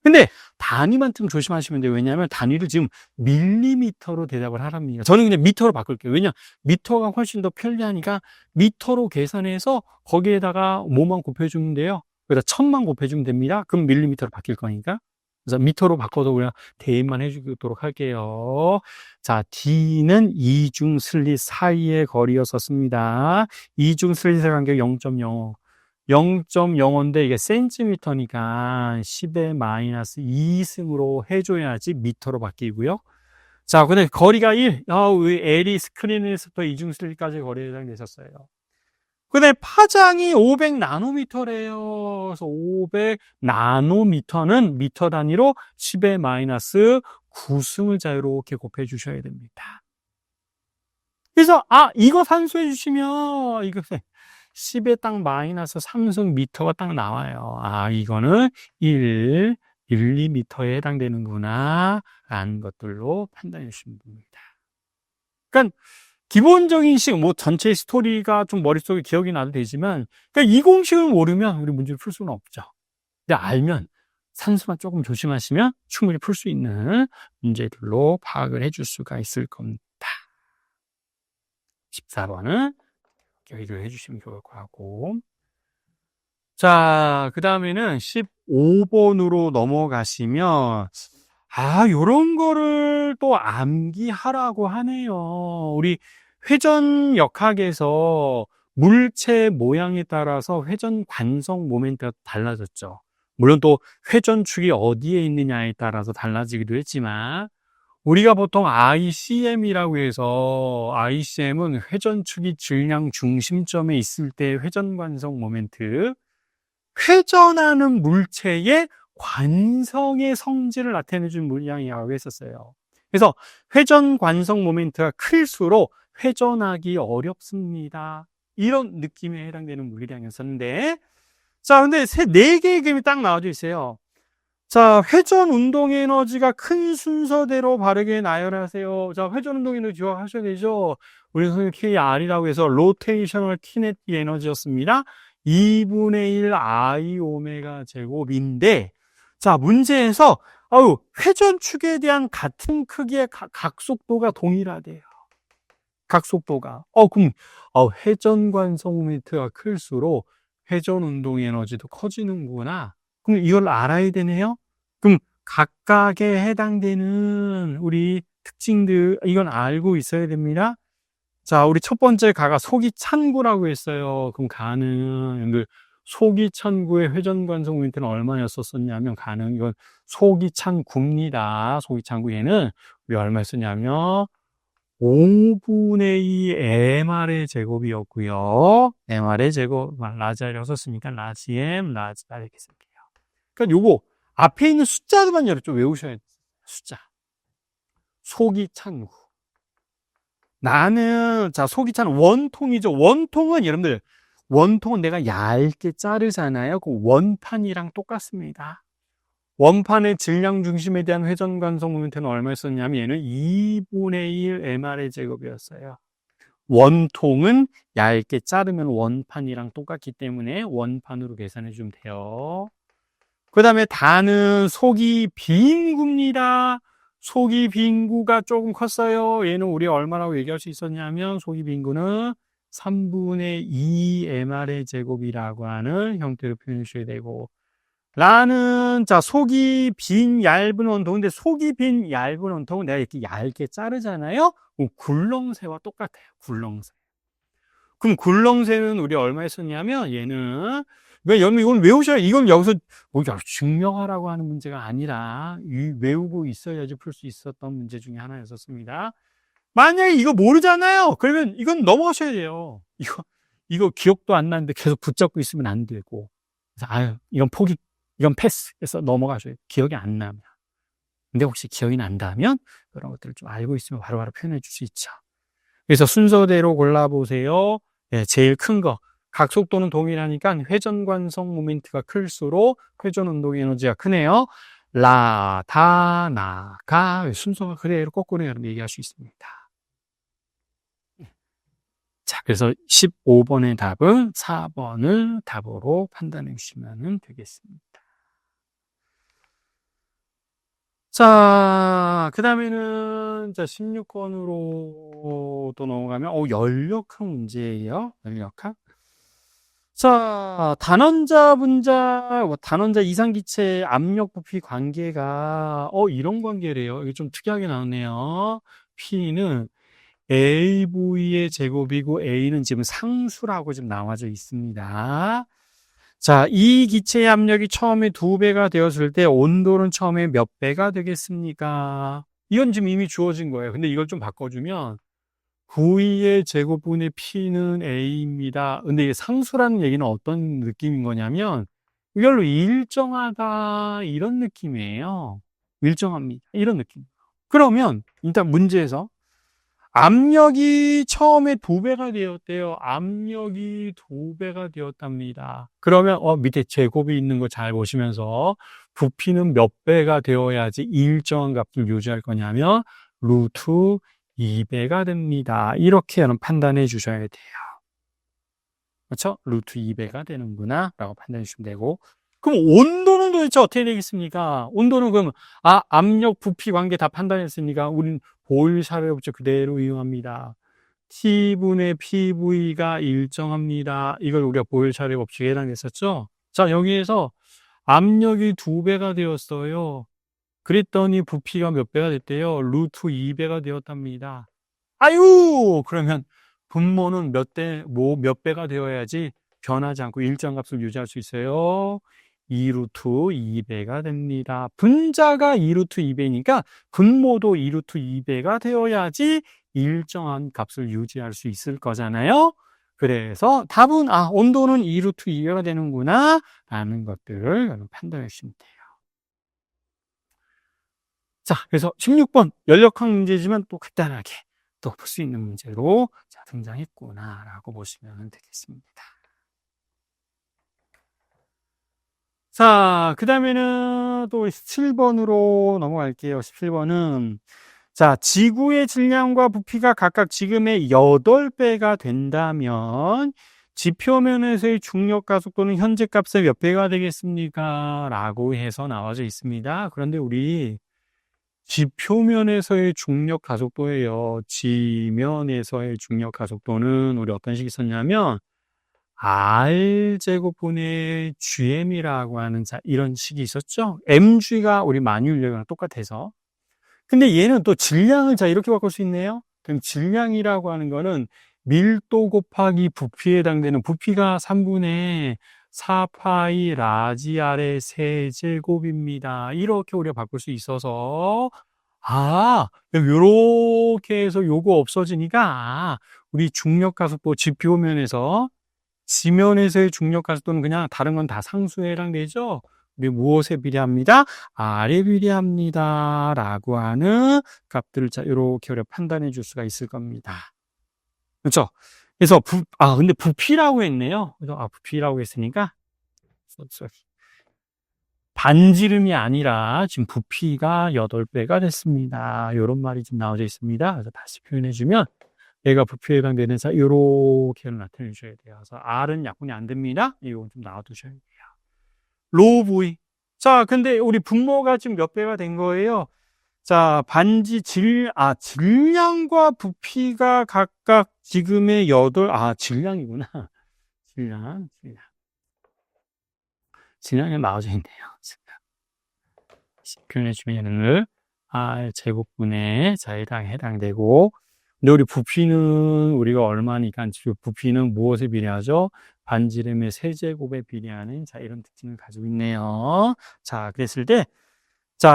근데 단위만 좀 조심하시면 돼요. 왜냐하면 단위를 지금 밀리미터로 대답을 하랍니다. 저는 그냥 미터로 바꿀게요. 왜냐, 미터가 훨씬 더 편리하니까 미터로 계산해서 거기에다가 뭐만 곱해주면 돼요. 그래서 1000만 곱해주면 됩니다. 그럼 밀리미터로 바뀔 거니까. 그래서 미터로 바꿔서 그냥 대입만 해주도록 할게요. 자, D는 이중 슬릿 사이의 거리였었습니다. 이중 슬릿의 간격 0.05. 0.05인데 이게 센티미터니까 10의 마이너스 2승으로 해줘야지 미터로 바뀌고요. 자, 근데 거리가 1. L이 스크린에서부터 이중슬릿까지 거리에 해당되셨어요. 근데 파장이 500 나노미터래요. 그래서 500 나노미터는 미터 단위로 10의 마이너스 9승을 자유롭게 곱해 주셔야 됩니다. 그래서 이거 산수해 주시면 이거 10에 딱 마이너스 3승 미터가 딱 나와요. 이거는 1미터에 해당되는구나 라는 것들로 판단해 주시면 됩니다. 그러니까 기본적인 식, 전체 스토리가 좀 머릿속에 기억이 나도 되지만, 그러니까 이 공식을 모르면 우리 문제를 풀 수는 없죠. 근데 알면, 산수만 조금 조심하시면 충분히 풀 수 있는 문제들로 파악을 해줄 수가 있을 겁니다. 14번은 여기를 해주시면 좋을 것 같고. 자, 그 다음에는 15번으로 넘어가시면, 요런 거를 또 암기하라고 하네요. 우리 회전 역학에서 물체 모양에 따라서 회전 관성 모멘트가 달라졌죠. 물론 또 회전축이 어디에 있느냐에 따라서 달라지기도 했지만, 우리가 보통 ICM이라고 해서, ICM은 회전축이 질량 중심점에 있을 때 회전 관성 모멘트, 회전하는 물체의 관성의 성질을 나타내준 물량이라고 했었어요. 그래서 회전 관성 모멘트가 클수록 회전하기 어렵습니다. 이런 느낌에 해당되는 물량이었었는데, 자, 근데 네 개의 그림이 딱 나와져 있어요. 자, 회전 운동 에너지가 큰 순서대로 바르게 나열하세요. 자, 회전 운동 에너지 기억하셔야 되죠. 우리 선생님 KR이라고 해서 로테이셔널 키네틱 에너지였습니다. 2분의 1 I 오메가 제곱인데, 자, 문제에서 회전축에 대한 같은 크기의 각속도가 동일하대요. 각속도가. 그럼 회전 관성 모멘트가 클수록 회전 운동 에너지도 커지는구나. 그럼 이걸 알아야 되네요. 그럼 각각에 해당되는 우리 특징들, 이건 알고 있어야 됩니다. 자, 우리 첫 번째 가가 속이 찬구라고 했어요. 그럼 가는 속이 찬구의 회전 관성 모멘트는 얼마였었냐면 이건 속이 찬구입니다. 속이 찬구 얘는 우리 얼마였었냐면 5분의 2 MR의 제곱이었고요. MR의 제곱, 라지알이라고 썼으니까 라지엠, 라지알 이렇게 쓸게요. 그러니까 요거 앞에 있는 숫자들만 좀 외우셔야 돼요. 숫자. 속이 찬구. 속이 찬 원통이죠. 원통은 여러분들, 원통은 내가 얇게 자르잖아요. 그 원판이랑 똑같습니다. 원판의 질량 중심에 대한 회전 관성 모멘트는 얼마였었냐면 얘는 2분의 1 MR의 제곱이었어요. 원통은 얇게 자르면 원판이랑 똑같기 때문에 원판으로 계산해 주면 돼요. 그 다음에 다는 속이 빈 구입니다. 속이 빈 구가 조금 컸어요. 얘는 우리 얼마라고 얘기할 수 있었냐면 속이 빈 구는 3분의 2 MR의 제곱이라고 하는 형태로 표현해 주셔야 되고, 자, 속이 빈 얇은 원통. 근데 속이 빈 얇은 원통은 내가 이렇게 얇게 자르잖아요. 굴렁쇠와 똑같아요. 굴렁쇠. 그럼 굴렁쇠는 우리 얼마 했었냐면 얘는, 여러분 이건 외우셔야, 이건 여기서 증명하라고 하는 문제가 아니라 외우고 있어야지 풀 수 있었던 문제 중에 하나였었습니다. 만약에 이거 모르잖아요. 그러면 이건 넘어가셔야 돼요. 이거 기억도 안 나는데 계속 붙잡고 있으면 안 되고. 그래서 이건 패스 해서 넘어가셔야 돼요. 기억이 안 나면. 근데 혹시 기억이 난다면 그런 것들을 좀 알고 있으면 바로바로 표현해 줄 수 있죠. 그래서 순서대로 골라보세요. 네, 제일 큰 거. 각속도는 동일하니까 회전 관성 모멘트가 클수록 회전 운동 에너지가 크네요. 라, 다, 나, 가. 순서가 그대로 거꾸로 얘기할 수 있습니다. 자, 그래서 15번의 답은 4번을 답으로 판단해 주시면 되겠습니다. 자, 그 다음에는, 자, 16번으로 또 넘어가면, 연력학 문제예요. 연력학. 자, 단원자, 분자, 단원자 이상기체 압력 부피 관계가, 이런 관계래요. 이게 좀 특이하게 나오네요. P는 AV의 제곱이고 A는 지금 상수라고 지금 나와져 있습니다. 자, 이 기체의 압력이 처음에 2배가 되었을 때 온도는 처음에 몇 배가 되겠습니까? 이건 지금 이미 주어진 거예요. 근데 이걸 좀 바꿔주면 V의 제곱분의 P는 A입니다. 근데 이게 상수라는 얘기는 어떤 느낌인 거냐면 이걸로 일정하다 이런 느낌이에요. 일정합니다. 이런 느낌. 그러면 일단 문제에서 압력이 처음에 2배가 되었대요. 압력이 2배가 되었답니다. 그러면 밑에 제곱이 있는 거 잘 보시면서 부피는 몇 배가 되어야지 일정한 값을 유지할 거냐면 루트 2배가 됩니다. 이렇게 여러분 판단해 주셔야 돼요. 그렇죠? 루트 2배가 되는구나 라고 판단해 주시면 되고, 그럼 온도는 도대체 어떻게 되겠습니까? 온도는 그럼 압력 부피 관계 다 판단했으니까 우리는 보일샤르의 법칙 그대로 이용합니다. T분의 PV가 일정합니다. 이걸 우리가 보일샤르의 법칙에 해당했었죠. 자, 여기에서 압력이 2배가 되었어요. 그랬더니 부피가 몇 배가 됐대요? 루트 2배가 되었답니다. 아유! 그러면 분모는 몇 배가 되어야지 변하지 않고 일정 값을 유지할 수 있어요? 2루트 2배가 됩니다. 분자가 2루트 2배니까 분모도 2루트 2배가 되어야지 일정한 값을 유지할 수 있을 거잖아요. 그래서 답은 온도는 2루트 2배가 되는구나 라는 것들을 판단해 주시면 돼요. 자, 그래서 16번 연력학 문제지만 또 간단하게 또 풀 수 있는 문제로 등장했구나라고 보시면 되겠습니다. 자, 그 다음에는 또 17번으로 넘어갈게요. 17번은 자, 지구의 질량과 부피가 각각 지금의 8배가 된다면 지표면에서의 중력 가속도는 현재 값의 몇 배가 되겠습니까? 라고 해서 나와져 있습니다. 그런데 우리 지표면에서의 중력 가속도예요. 지면에서의 중력 가속도는 우리 어떤 식이 썼냐면 R제곱분의 GM이라고 하는 이런 식이 있었죠. mg가 우리 만유인력이랑 똑같아서. 근데 얘는 또 질량을 이렇게 바꿀 수 있네요. 그럼 질량이라고 하는 거는 밀도 곱하기 부피에 해당되는 부피가 3분의 4파이 라지 R의 세제곱입니다. 이렇게 우리가 바꿀 수 있어서 요렇게 해서 요거 없어지니까 우리 중력 가속도 지표면에서 지면에서의 중력 가속도는 그냥 다른 건 다 상수에 해당되죠. 우리 무엇에 비례합니다? R에 비례합니다. 라고 하는 값들을 이렇게 우리가 판단해 줄 수가 있을 겁니다. 그렇죠? 그래서 근데 부피라고 했네요. 그래서 부피라고 했으니까 반지름이 아니라 지금 부피가 8배가 됐습니다. 이런 말이 지금 나와져 있습니다. 그래서 다시 표현해 주면 얘가 부피에 해당되는 이렇게 나타내 주셔야 돼요. 그래서 R은 약분이 안 됩니다. 이거 좀 나와두셔야 돼요. 로우 V. 자, 근데 우리 분모가 지금 몇 배가 된 거예요? 자, 질량과 부피가 각각 지금의 질량이구나. 질량이 나와져 있네요. 표현해주면 얘는 R 제곱분의 해당되고, 근데 우리 부피는 우리가 얼마니까 부피는 무엇에 비례하죠? 반지름의 세제곱에 비례하는 이런 특징을 가지고 있네요. 자, 그랬을 때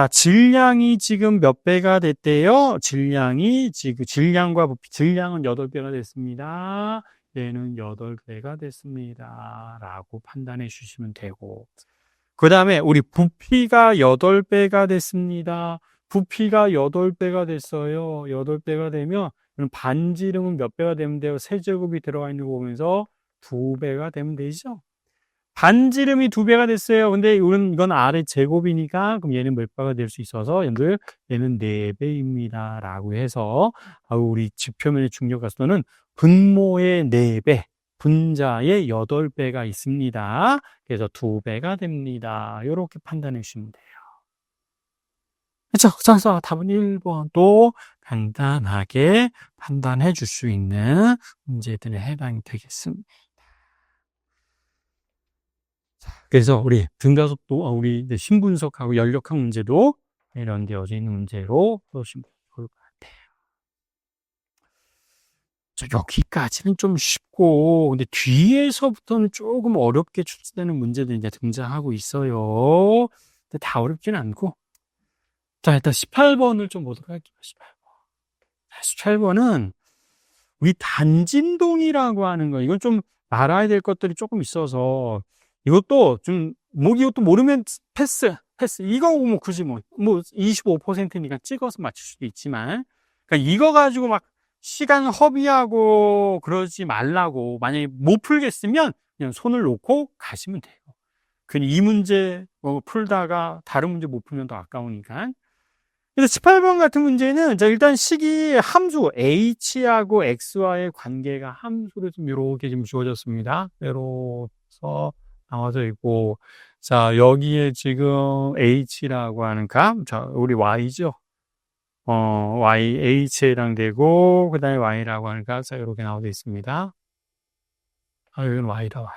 질량이 지금 몇 배가 됐대요? 질량과 부피, 질량은 8배가 됐습니다. 얘는 8배가 됐습니다. 라고 판단해 주시면 되고, 그 다음에 우리 부피가 8배가 됐습니다. 부피가 8배가 됐어요. 8배가 되면 반지름은 몇 배가 되면 돼요? 세제곱이 들어가 있는 거 보면서 2배가 되면 되죠. 반지름이 2배가 됐어요. 근데 이건 R의 제곱이니까 그럼 얘는 몇 배가 될 수 있어서 얘는 4배입니다. 라고 해서 우리 지표면의 중력가속도는 분모의 4배, 분자의 8배가 있습니다. 그래서 2배가 됩니다. 이렇게 판단해 주시면 돼요. 그렇죠? 그래서 답은 1번도 간단하게 판단해 줄 수 있는 문제들에 해당이 되겠습니다. 그래서 우리 등가속도, 우리 신분석하고 연력학 문제도 이런 되어져 있는 문제로 보시면 좋을 것 같아요. 여기까지는 좀 쉽고, 근데 뒤에서부터는 조금 어렵게 출제되는 문제들이 이제 등장하고 있어요. 근데 다 어렵지는 않고. 자, 일단 18번을 좀 보도록 할게요. 18번은 우리 단진동이라고 하는 거, 이건 좀 알아야 될 것들이 조금 있어서, 이것도 이것도 모르면 패스. 이거 굳이 25%니까 찍어서 맞출 수도 있지만, 그러니까 이거 가지고 막 시간 허비하고 그러지 말라고, 만약에 못 풀겠으면 그냥 손을 놓고 가시면 돼요. 그냥 이 문제 풀다가 다른 문제 못 풀면 더 아까우니까. 그래서 18번 같은 문제는 일단 식이 함수 h하고 x와의 관계가 함수로 좀 이렇게 지금 주어졌습니다. 이렇게 나와져 있고, 자 여기에 지금 h라고 하는 값, 자 우리 y죠. y h에 해당되고 그다음에 y라고 하는 값, 자 이렇게 나와져 있습니다. 여기는 y다 y.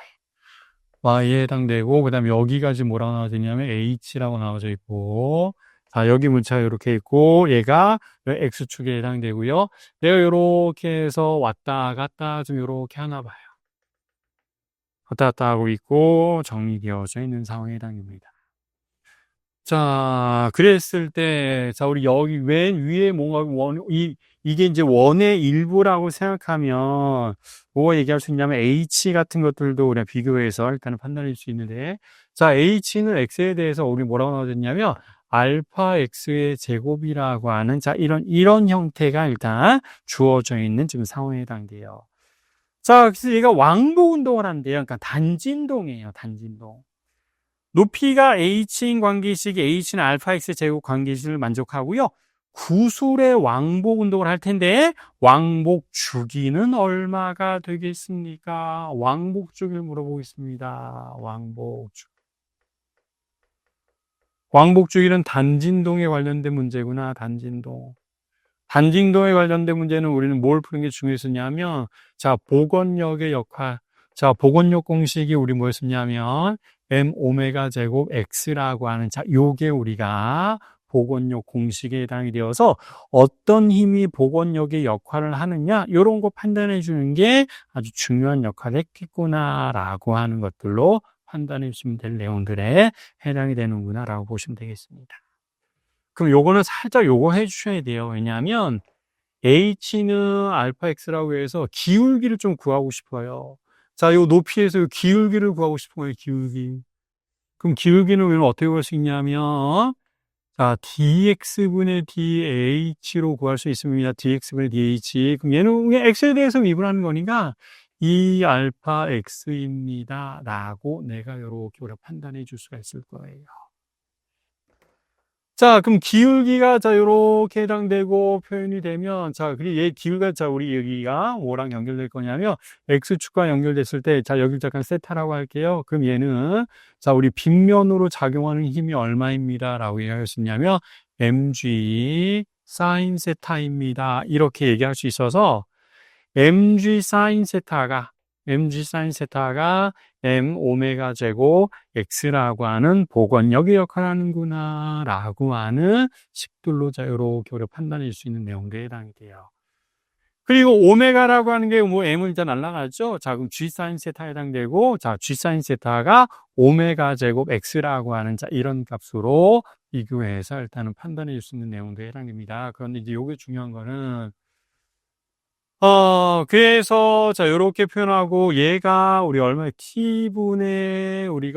y에 해당되고 그다음에 여기가 지금 뭐라고 나와져 있냐면 h라고 나와져 있고. 자, 여기 문자가 이렇게 있고, 얘가 X축에 해당되고요. 내가 이렇게 해서 왔다 갔다 좀 이렇게 하나 봐요. 왔다 갔다 하고 있고, 정리되어져 있는 상황에 해당됩니다. 자, 그랬을 때, 자, 우리 여기 맨 위에 뭔가 이게 이제 원의 일부라고 생각하면, 뭐가 얘기할 수 있냐면, H 같은 것들도 우리가 비교해서 일단은 판단할 수 있는데, 자, H는 X에 대해서 우리 뭐라고 나와졌냐면, 알파 X의 제곱이라고 하는, 자, 이런 형태가 일단 주어져 있는 지금 상황에 해당돼요. 자, 그래서 얘가 왕복 운동을 한대요. 그러니까 단진동이에요, 단진동. 높이가 h인 관계식이 h는 알파 x 제곱 관계식을 만족하고요. 구술의 왕복 운동을 할 텐데 왕복 주기는 얼마가 되겠습니까? 왕복 주기를 물어보겠습니다. 왕복 주기는 단진동에 관련된 문제구나. 단진동에 관련된 문제는 우리는 뭘 푸는 게 중요했었냐면, 자, 복원력의 역할. 자, 복원력 공식이 우리 뭐였었냐면, m 오메가 제곱 x라고 하는, 자, 요게 우리가 복원력 공식에 해당이 되어서 어떤 힘이 복원력의 역할을 하느냐, 요런 거 판단해 주는 게 아주 중요한 역할을 했겠구나라고 하는 것들로 판단해 주시면 될 내용들에 해당이 되는구나라고 보시면 되겠습니다. 그럼 요거는 살짝 요거 해주셔야 돼요. 왜냐하면 h는 알파 x라고 해서 기울기를 좀 구하고 싶어요. 자, 요 높이에서 요 기울기를 구하고 싶은 거예요. 기울기. 그럼 기울기는 우리는 어떻게 구할 수 있냐면, 자, dx분의 dh로 구할 수 있습니다. dx분의 dh. 그럼 얘는 그냥 x에 대해서 미분하는 거니까 2알파 x입니다. 라고 내가 이렇게 우리가 판단해 줄 수가 있을 거예요. 자, 그럼 기울기가 자 요렇게 해당되고 표현이 되면, 자, 그리고 얘 기울기가, 자, 우리 여기가 뭐랑 연결될 거냐면 x축과 연결됐을 때, 자, 여기 잠깐 세타라고 할게요. 그럼 얘는, 자, 우리 빗면으로 작용하는 힘이 얼마입니다 라고 얘기할 수 있냐면 mg sin 세타입니다. 이렇게 얘기할 수 있어서 mg sin 세타가 m 오메가 제곱 x라고 하는 복원력의 역할을 하는구나 라고 하는 식들로 자 요렇게 우리가 판단할 수 있는 내용들에 해당이 돼요. 그리고 오메가라고 하는 게 뭐 m은 일단 날라가죠. 자, 그럼 g sin 세타에 해당되고, 자, g sin 세타가 오메가 제곱 x라고 하는, 자, 이런 값으로 비교해서 일단은 판단해 줄 수 있는 내용들에 해당됩니다. 그런데 이제 요게 중요한 거는, 그래서, 자, 요렇게 표현하고, 얘가 우리가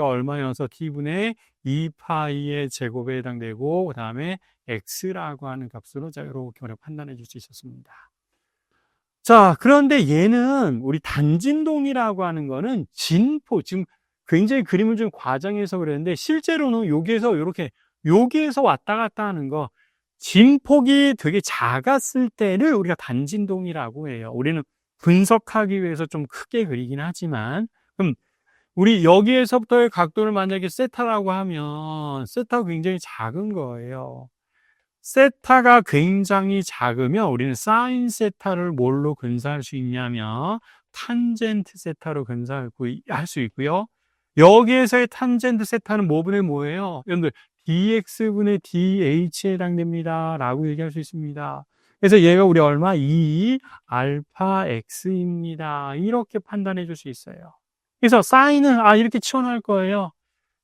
얼마여서 t분의 2파이의 제곱에 해당되고, 그 다음에 x라고 하는 값으로, 자, 요렇게 우리가 판단해 줄 수 있었습니다. 자, 그런데 얘는 우리 단진동이라고 하는 거는 지금 굉장히 그림을 좀 과장해서 그랬는데, 실제로는 여기에서 왔다 갔다 하는 거, 진폭이 되게 작았을 때를 우리가 단진동이라고 해요. 우리는 분석하기 위해서 좀 크게 그리긴 하지만, 그럼 우리 여기에서부터의 각도를 만약에 세타라고 하면 세타가 굉장히 작은 거예요. 세타가 굉장히 작으면 우리는 사인 세타를 뭘로 근사할 수 있냐면 탄젠트 세타로 근사할 수 있고요. 여기에서의 탄젠트 세타는 뭐분의 뭐예요? 여러분들 dx분의 dh에 해당됩니다 라고 얘기할 수 있습니다. 그래서 얘가 우리 얼마? 2 알파 x입니다. 이렇게 판단해 줄 수 있어요. 그래서 사인을 이렇게 치워놓을 거예요.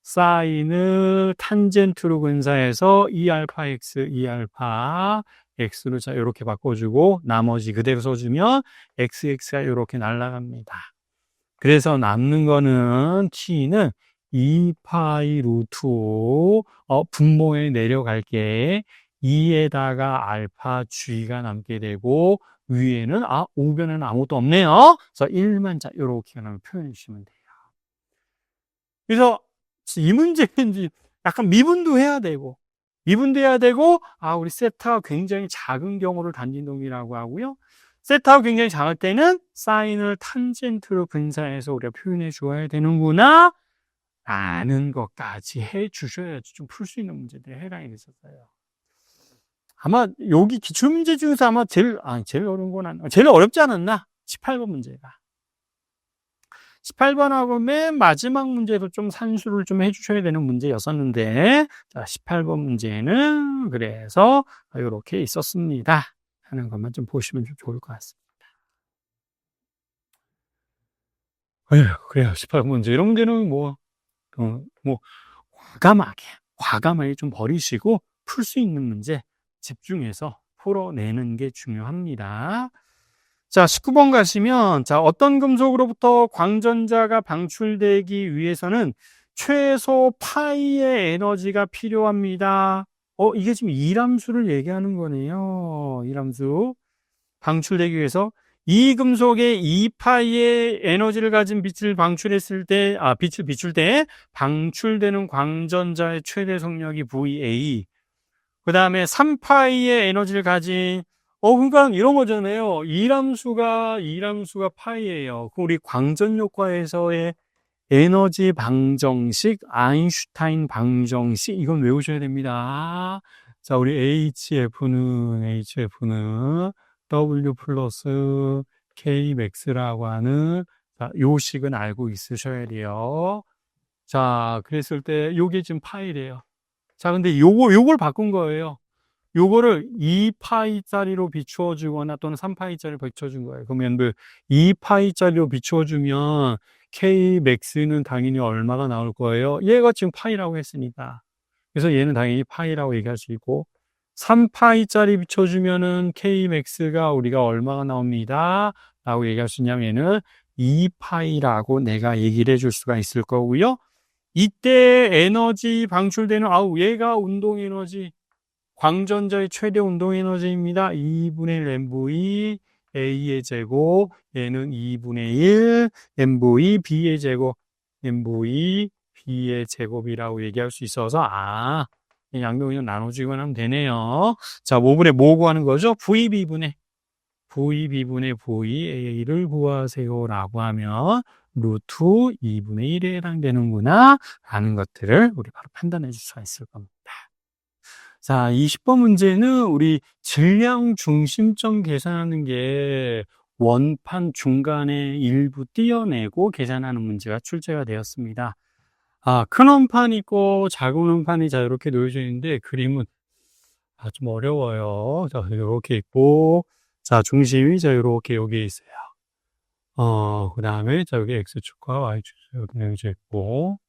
사인을 탄젠트로 근사해서 2알파 x, 2알파 x로 자 이렇게 바꿔주고 나머지 그대로 써주면 xx가 이렇게 날아갑니다. 그래서 남는 거는 t는 2파이 루트 5 분모에 내려갈게 2에다가 알파 g가 남게 되고 위에는 우변에는 아무것도 없네요. 그래서 1만 자 이렇게 표현해 주시면 돼요. 그래서 이 문제는 약간 미분도 해야 되고 우리 세타가 굉장히 작은 경우를 단진동이라고 하고요. 세타가 굉장히 작을 때는 사인을 탄젠트로 근사해서 우리가 표현해 줘야 되는구나 라는 것까지 해 주셔야지 좀 풀 수 있는 문제들이 해당이 됐었어요. 아마 여기 기출문제 중에서 아마 제일 어려운 건 제일 어렵지 않았나? 18번 문제가. 18번하고 맨 마지막 문제도 좀 산수를 좀 해주셔야 되는 문제였었는데, 자, 18번 문제는 그래서 이렇게 있었습니다. 하는 것만 좀 보시면 좀 좋을 것 같습니다. 그래요. 18번 문제. 이런 문제는 과감하게 좀 버리시고 풀 수 있는 문제 집중해서 풀어내는 게 중요합니다. 자, 19번 가시면, 자, 어떤 금속으로부터 광전자가 방출되기 위해서는 최소 파이의 에너지가 필요합니다. 이게 지금 이람수를 얘기하는 거네요. 이람수. 방출되기 위해서. 이 금속의 2파이의 에너지를 가진 빛을 방출했을 때, 빛을 비출 때 방출되는 광전자의 최대 속력이 VA. 그 다음에 3파이의 에너지를 가진 그러니까 이런 거잖아요. 이람수가 파이예요. 우리 광전 효과에서의 에너지 방정식, 아인슈타인 방정식, 이건 외우셔야 됩니다. 자, 우리 HF는 W 플러스 K 맥스라고 하는, 자, 요 식은 알고 있으셔야 돼요. 자, 그랬을 때, 요게 지금 파이래요. 자, 근데 요걸 바꾼 거예요. 요거를 2파이짜리로 비추어주거나 또는 3파이짜리로 비춰준 거예요. 그러면 2파이짜리로 비추어주면 Kmax는 당연히 얼마가 나올 거예요? 얘가 지금 파이라고 했으니까. 그래서 얘는 당연히 파이라고 얘기할 수 있고, 3파이짜리 비춰주면은 Kmax가 우리가 얼마가 나옵니다. 라고 얘기할 수 있냐면 얘는 2파이라고 내가 얘기를 해줄 수가 있을 거고요. 이때 에너지 방출되는, 얘가 운동에너지, 광전자의 최대 운동에너지입니다. 2분의 1 MV A의 제곱, 얘는 2분의 1 MV B의 제곱, MV B의 제곱이라고 얘기할 수 있어서, 양동이는 나눠주기만 하면 되네요. 자, 뭐분의 뭐 구하는 거죠? VB분의 VA를 구하세요 라고 하면 루트 2분의 1에 해당되는구나 라는 것들을 우리 바로 판단해 줄 수가 있을 겁니다. 자, 20번 문제는 우리 질량 중심점 계산하는 게 원판 중간에 일부 띄어내고 계산하는 문제가 출제가 되었습니다. 큰 원판이 있고 작은 원판이 자 이렇게 놓여져 있는데 그림은 좀 어려워요. 자, 이렇게 있고, 자, 중심이 자 이렇게 여기에 있어요. 그 다음에 자 여기 x축과 y축 여기 놓여져 있고,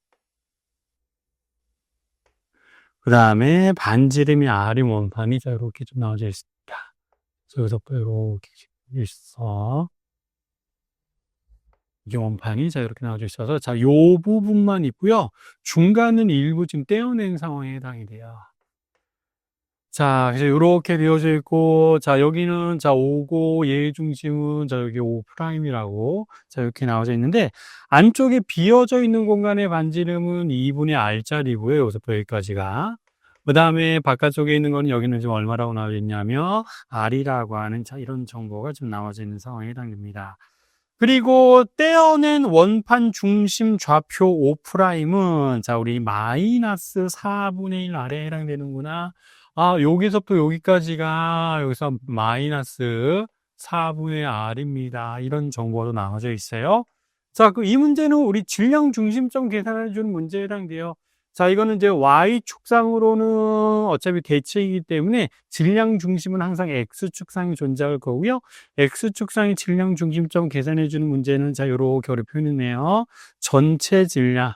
그 다음에 반지름이 R인 원판이 자 이렇게 좀 나와져 있습니다. 그래서 여기서 이렇게 있어. 이게 원판이 자 이렇게 나와져 있어서 자 요 부분만 있고요. 중간은 일부 지금 떼어낸 상황에 해당이 돼요. 자, 그래서 요렇게 되어져 있고, 자, 여기는, 자, 5고, 얘 중심은, 자, 여기 5'이라고, 자, 이렇게 나와져 있는데, 안쪽에 비어져 있는 공간의 반지름은 2분의 R짜리고요. 여기서부터 여기까지가. 그 다음에 바깥쪽에 있는 거는 여기는 지금 얼마라고 나와 있냐면, R이라고 하는, 자, 이런 정보가 좀 나와져 있는 상황에 해당됩니다. 그리고 떼어낸 원판 중심 좌표 5'은, 자, 우리 마이너스 4분의 1 R에 해당되는구나. 아, 여기서부터 여기까지가 여기서 마이너스 4분의 R입니다. 이런 정보도 나와져 있어요. 자, 이 문제는 우리 질량 중심점 계산해 주는 문제에 해당돼요. 자, 이거는 이제 Y축상으로는 어차피 대칭이기 때문에 질량 중심은 항상 X축상이 존재할 거고요. X축상의 질량 중심점 계산해 주는 문제는 자, 요렇게 어렵게 표현했네요. 전체 질량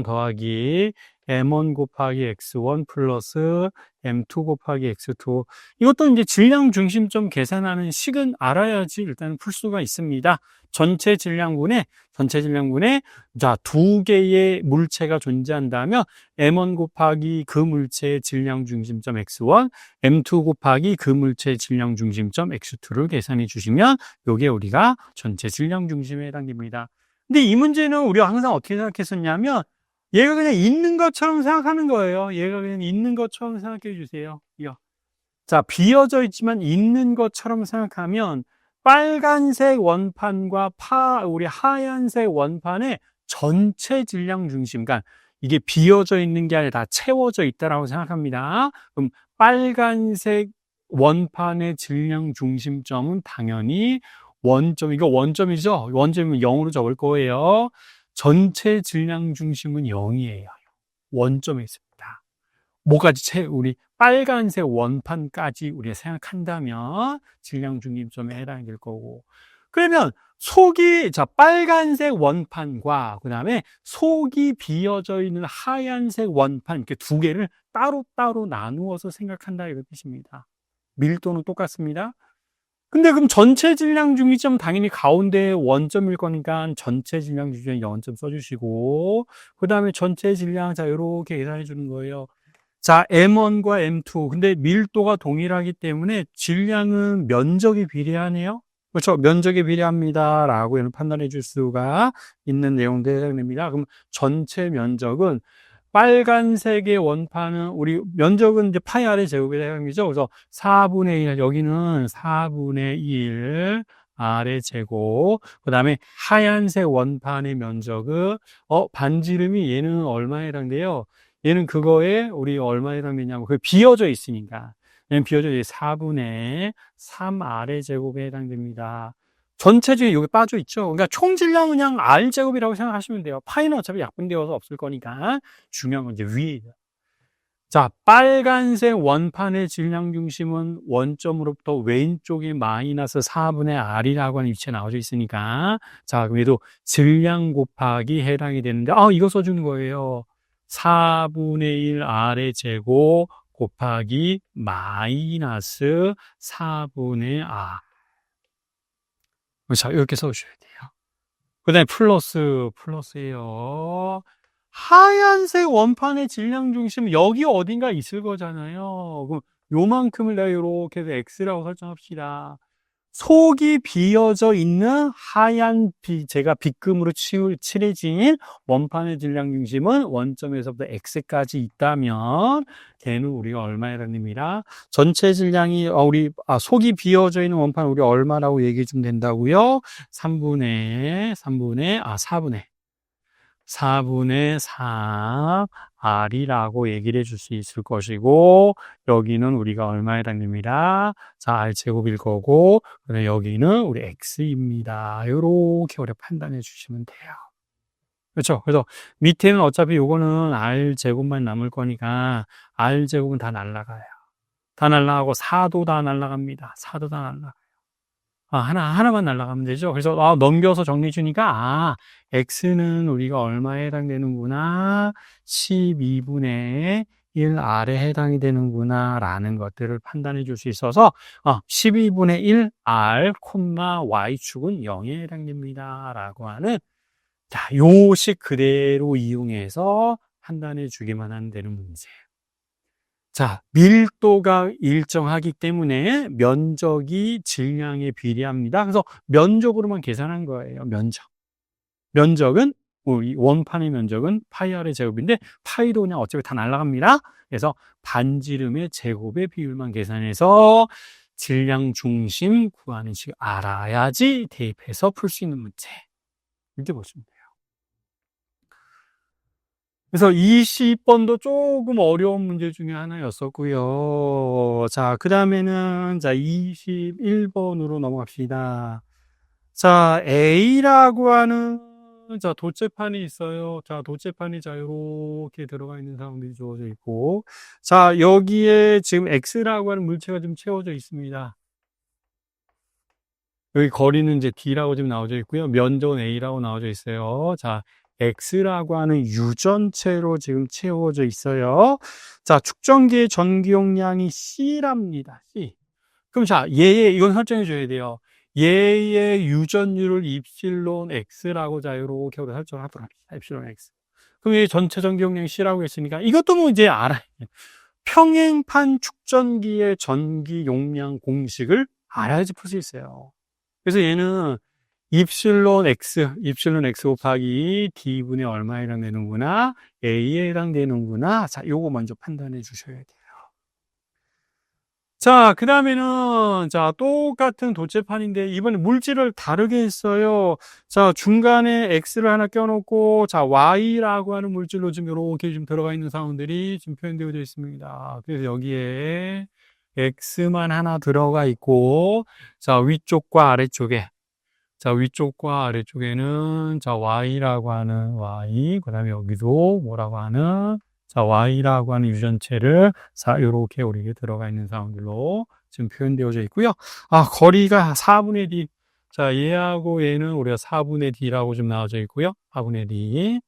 더하기 M1 곱하기 X1 플러스 M2 곱하기 X2. 이것도 이제 질량 중심점 계산하는 식은 알아야지 일단 풀 수가 있습니다. 전체 질량분에 자, 두 개의 물체가 존재한다면 M1 곱하기 그 물체의 질량 중심점 X1, M2 곱하기 그 물체의 질량 중심점 X2를 계산해 주시면 이게 우리가 전체 질량 중심에 해당됩니다. 근데 이 문제는 우리가 항상 어떻게 생각했었냐면 얘가 그냥 있는 것처럼 생각하는 거예요. 얘가 그냥 있는 것처럼 생각해 주세요. 이거. 자, 비어져 있지만 있는 것처럼 생각하면 빨간색 원판과 우리 하얀색 원판의 전체 질량 중심, 그러니까 이게 비어져 있는 게 아니라 다 채워져 있다라고 생각합니다. 그럼 빨간색 원판의 질량 중심점은 당연히 원점, 이거 원점이죠? 원점이면 0으로 적을 거예요. 전체 질량 중심은 0이에요. 원점에 있습니다. 뭐까지 우리 빨간색 원판까지 우리가 생각한다면 질량 중심점에 해당이 될 거고. 그러면 자, 빨간색 원판과 그 다음에 속이 비어져 있는 하얀색 원판, 이렇게 두 개를 따로따로 나누어서 생각한다 이런 뜻입니다. 밀도는 똑같습니다. 근데 그럼 전체 질량 중심점 당연히 가운데 원점일 거니까 전체 질량 중심점 0점 써주시고, 그 다음에 전체 질량, 자, 이렇게 계산해 주는 거예요. 자, M1과 M2. 근데 밀도가 동일하기 때문에 질량은 면적이 비례하네요. 그렇죠. 면적이 비례합니다. 라고 판단해 줄 수가 있는 내용들이 해당됩니다. 그럼 전체 면적은 빨간색의 원판은 우리 면적은 이제 파이 R의 제곱에 해당되죠. 그래서 4분의 1, 여기는 4분의 1 R의 제곱. 그 다음에 하얀색 원판의 면적은 반지름이 얘는 얼마에 해당돼요? 얘는 그거에 우리 얼마에 해당되냐면 그게 비어져 있으니까. 얘는 비어져 있으니 4분의 3 R의 제곱에 해당됩니다. 전체적인 여기 빠져 있죠. 그러니까 총 질량은 그냥 R 제곱이라고 생각하시면 돼요. 파이는 어차피 약분되어서 없을 거니까. 중요한 건 이제 위에. 자, 빨간색 원판의 질량 중심은 원점으로부터 왼쪽이 마이너스 4분의 R이라고 하는 위치에 나와져 있으니까. 자, 그래도 질량 곱하기 해당이 되는데, 이거 써주는 거예요. 4분의 1 R의 제곱 곱하기 마이너스 4분의 R. 자, 이렇게 써주셔야 돼요. 그 다음에 플러스예요. 하얀색 원판의 질량 중심, 여기 어딘가 있을 거잖아요. 그럼 요만큼을 내가 이렇게 해서 X라고 설정합시다. 속이 비어져 있는 하얀 제가 빗금으로 칠해진 원판의 질량 중심은 원점에서부터 X까지 있다면 걔는 우리가 얼마에 해당됩니다. 전체 질량이 속이 비어져 있는 원판 우리 얼마라고 얘기해 주면 된다고요? 4분의 3 R이라고 얘기를 해줄 수 있을 것이고, 여기는 우리가 얼마에 해당됩니다. 자, R제곱일 거고, 그다음에 여기는 우리 X입니다. 요렇게 우리가 판단해 주시면 돼요. 그렇죠? 그래서 밑에는 어차피 요거는 R제곱만 남을 거니까, R제곱은 다 날라가요. 다 날라가고, 4도 다 날라갑니다. 4도 다 날라가요. 하나만 날라가면 되죠. 그래서 넘겨서 정리해 주니까 X는 우리가 얼마에 해당되는구나, 12분의 1 R에 해당이 되는구나 라는 것들을 판단해 줄 수 있어서 12분의 1 R, Y축은 0에 해당됩니다 라고 하는, 자, 요식 그대로 이용해서 판단해 주기만 하면 되는 문제예요. 자, 밀도가 일정하기 때문에 면적이 질량에 비례합니다. 그래서 면적으로만 계산한 거예요. 면적은 우리 원판의 면적은 파이 r의 제곱인데 파이도 그냥 어차피 다 날아갑니다. 그래서 반지름의 제곱의 비율만 계산해서 질량 중심 구하는 식 알아야지 대입해서 풀 수 있는 문제. 이렇게 보시면 돼요. 그래서 20번도 조금 어려운 문제 중에 하나였었고요. 자, 그 다음에는 자 21번으로 넘어갑시다. 자, A라고 하는 자 돗재판이 있어요. 자, 돗재판이 자 이렇게 들어가 있는 상황들이 주어져 있고, 자 여기에 지금 X라고 하는 물체가 좀 채워져 있습니다. 여기 거리는 이제 D라고 지금 나와져 있고요. 면적은 A라고 나와져 있어요. 자, X라고 하는 유전체로 지금 채워져 있어요. 자, 축전기의 전기 용량이 C랍니다. C. 그럼 자, 이건 설정해 줘야 돼요. 얘의 유전율을 입실론 X라고 자, 이렇게 설정하도록 합시다. 입실론 X. 그럼 얘 전체 전기 용량이 C라고 했으니까 이것도 뭐 이제 알아야 돼요. 평행판 축전기의 전기 용량 공식을 알아야지 풀 수 있어요. 그래서 얘는 입실론 X 곱하기 D분의 얼마에 해당되는구나, A에 해당되는구나. 자, 요거 먼저 판단해 주셔야 돼요. 자, 그 다음에는, 자, 똑같은 돗재판인데, 이번에 물질을 다르게 했어요. 자, 중간에 X를 하나 껴놓고, 자, Y라고 하는 물질로 지금 이렇게 좀 들어가 있는 상황들이 지금 표현되어져 있습니다. 그래서 여기에 X만 하나 들어가 있고, 자, 위쪽과 아래쪽에는, 자, Y라고 하는 Y, 그 다음에 여기도 뭐라고 하는, 자, Y라고 하는 유전체를, 자, 요렇게 우리에게 들어가 있는 상황들로 지금 표현되어져 있고요. 아, 거리가 4분의 D. 자, 얘하고 얘는 우리가 4분의 D라고 좀 나와져 있고요. 4분의 D.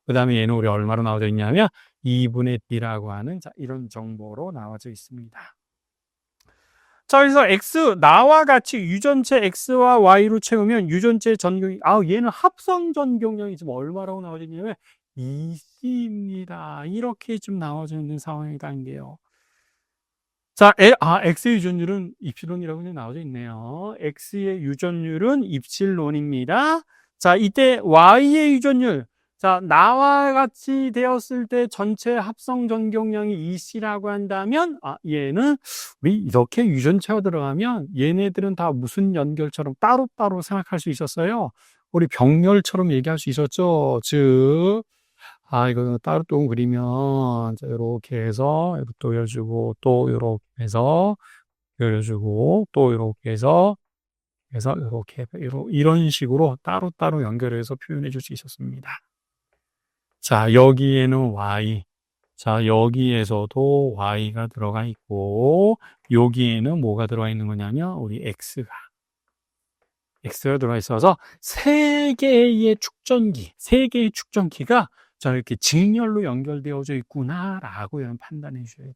그 다음에 얘는 우리 얼마로 나와져 있냐면, 2분의 D라고 하는, 자, 이런 정보로 나와져 있습니다. 자, 그래서 나와 같이 유전체 X와 Y로 채우면 유전체 전경이, 얘는 합성 전경량이 지금 얼마라고 나와져 있냐면 2C입니다. 이렇게 좀 나와져 있는 상황이라는 게요. 자, X의 유전율은 입실론이라고 나와져 있네요. X의 유전율은 입실론입니다. 자, 이때 Y의 유전율. 자, 나와 같이 되었을 때 전체 합성 전경량이 2C라고 한다면, 얘는 우리 이렇게 유전체가 들어가면 얘네들은 다 무슨 연결처럼 따로따로 생각할 수 있었어요. 우리 병렬처럼 얘기할 수 있었죠. 즉, 이거 따로 또 그리면, 자, 이렇게 해서, 이렇게 또 그려주고, 또 이렇게 해서, 그려주고, 또 이렇게 해서, 이렇게, 이런 식으로 따로따로 연결해서 표현해 줄 수 있었습니다. 자, 여기에는 Y. 자, 여기에서도 Y가 들어가 있고, 여기에는 뭐가 들어가 있는 거냐면, 우리 X가 들어가 있어서, 세 개의 축전기가 자, 이렇게 직렬로 연결되어져 있구나라고 판단해 주셔야 돼요.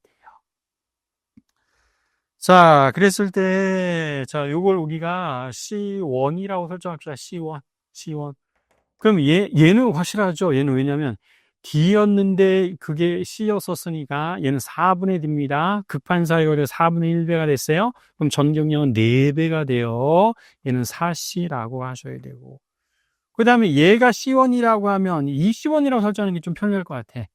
자, 그랬을 때, 자, 요걸 우리가 C1이라고 설정합시다. C1. 그럼 얘는 확실하죠. 얘는 왜냐면 D였는데 그게 C였었으니까 얘는 4분의 D입니다. 극판사의 거리가 4분의 1배가 됐어요. 그럼 전경량은 4배가 돼요. 얘는 4C라고 하셔야 되고. 그 다음에 얘가 C1이라고 하면 2C1이라고 설정하는 게 좀 편리할 것 같아.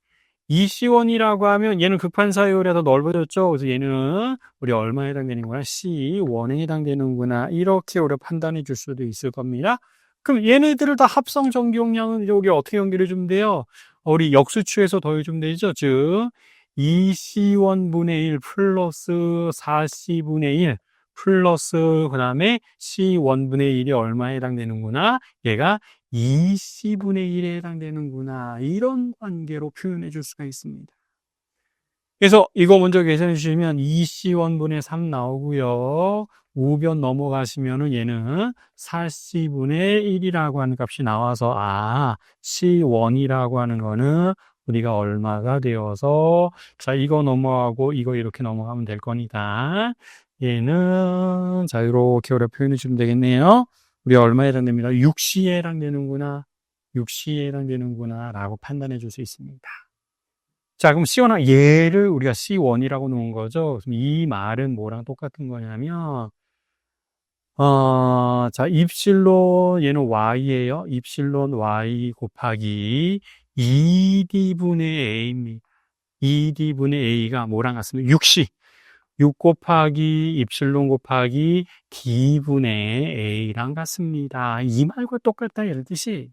2C1이라고 하면 얘는 극판사의 거리가 더 넓어졌죠. 그래서 얘는 우리 얼마에 해당되는구나? C1에 해당되는구나. 이렇게 우리가 판단해 줄 수도 있을 겁니다. 그럼 얘네들을 다 합성 전기용량은 여기 어떻게 연결해 주면 돼요? 우리 역수추에서 더해 주면 되죠. 즉 2C1분의 1 플러스 4C분의 1 플러스 그 다음에 C1분의 1이 얼마에 해당되는구나? 얘가 2C분의 1에 해당되는구나. 이런 관계로 표현해 줄 수가 있습니다. 그래서 이거 먼저 계산해 주시면 2C1분의 3 나오고요. 우변 넘어가시면은 얘는 4C분의 1이라고 하는 값이 나와서, C1이라고 하는 거는 우리가 얼마가 되어서, 자, 이거 넘어가고 이거 이렇게 넘어가면 될 거니까, 얘는, 자, 이렇게 우리가 표현해 주면 되겠네요. 우리 얼마에 해당됩니다. 6C에 해당되는구나. 라고 판단해 줄 수 있습니다. 자, 그럼 얘를 우리가 C1이라고 놓은 거죠. 그럼 이 말은 뭐랑 똑같은 거냐면, 자, 입실론, 얘는 Y예요. 입실론 Y 곱하기 2D분의 A입니다. 2D분의 A가 뭐랑 같습니까? 6 곱하기 입실론 곱하기 D분의 A랑 같습니다. 이 말과 똑같다, 이런 뜻이에요.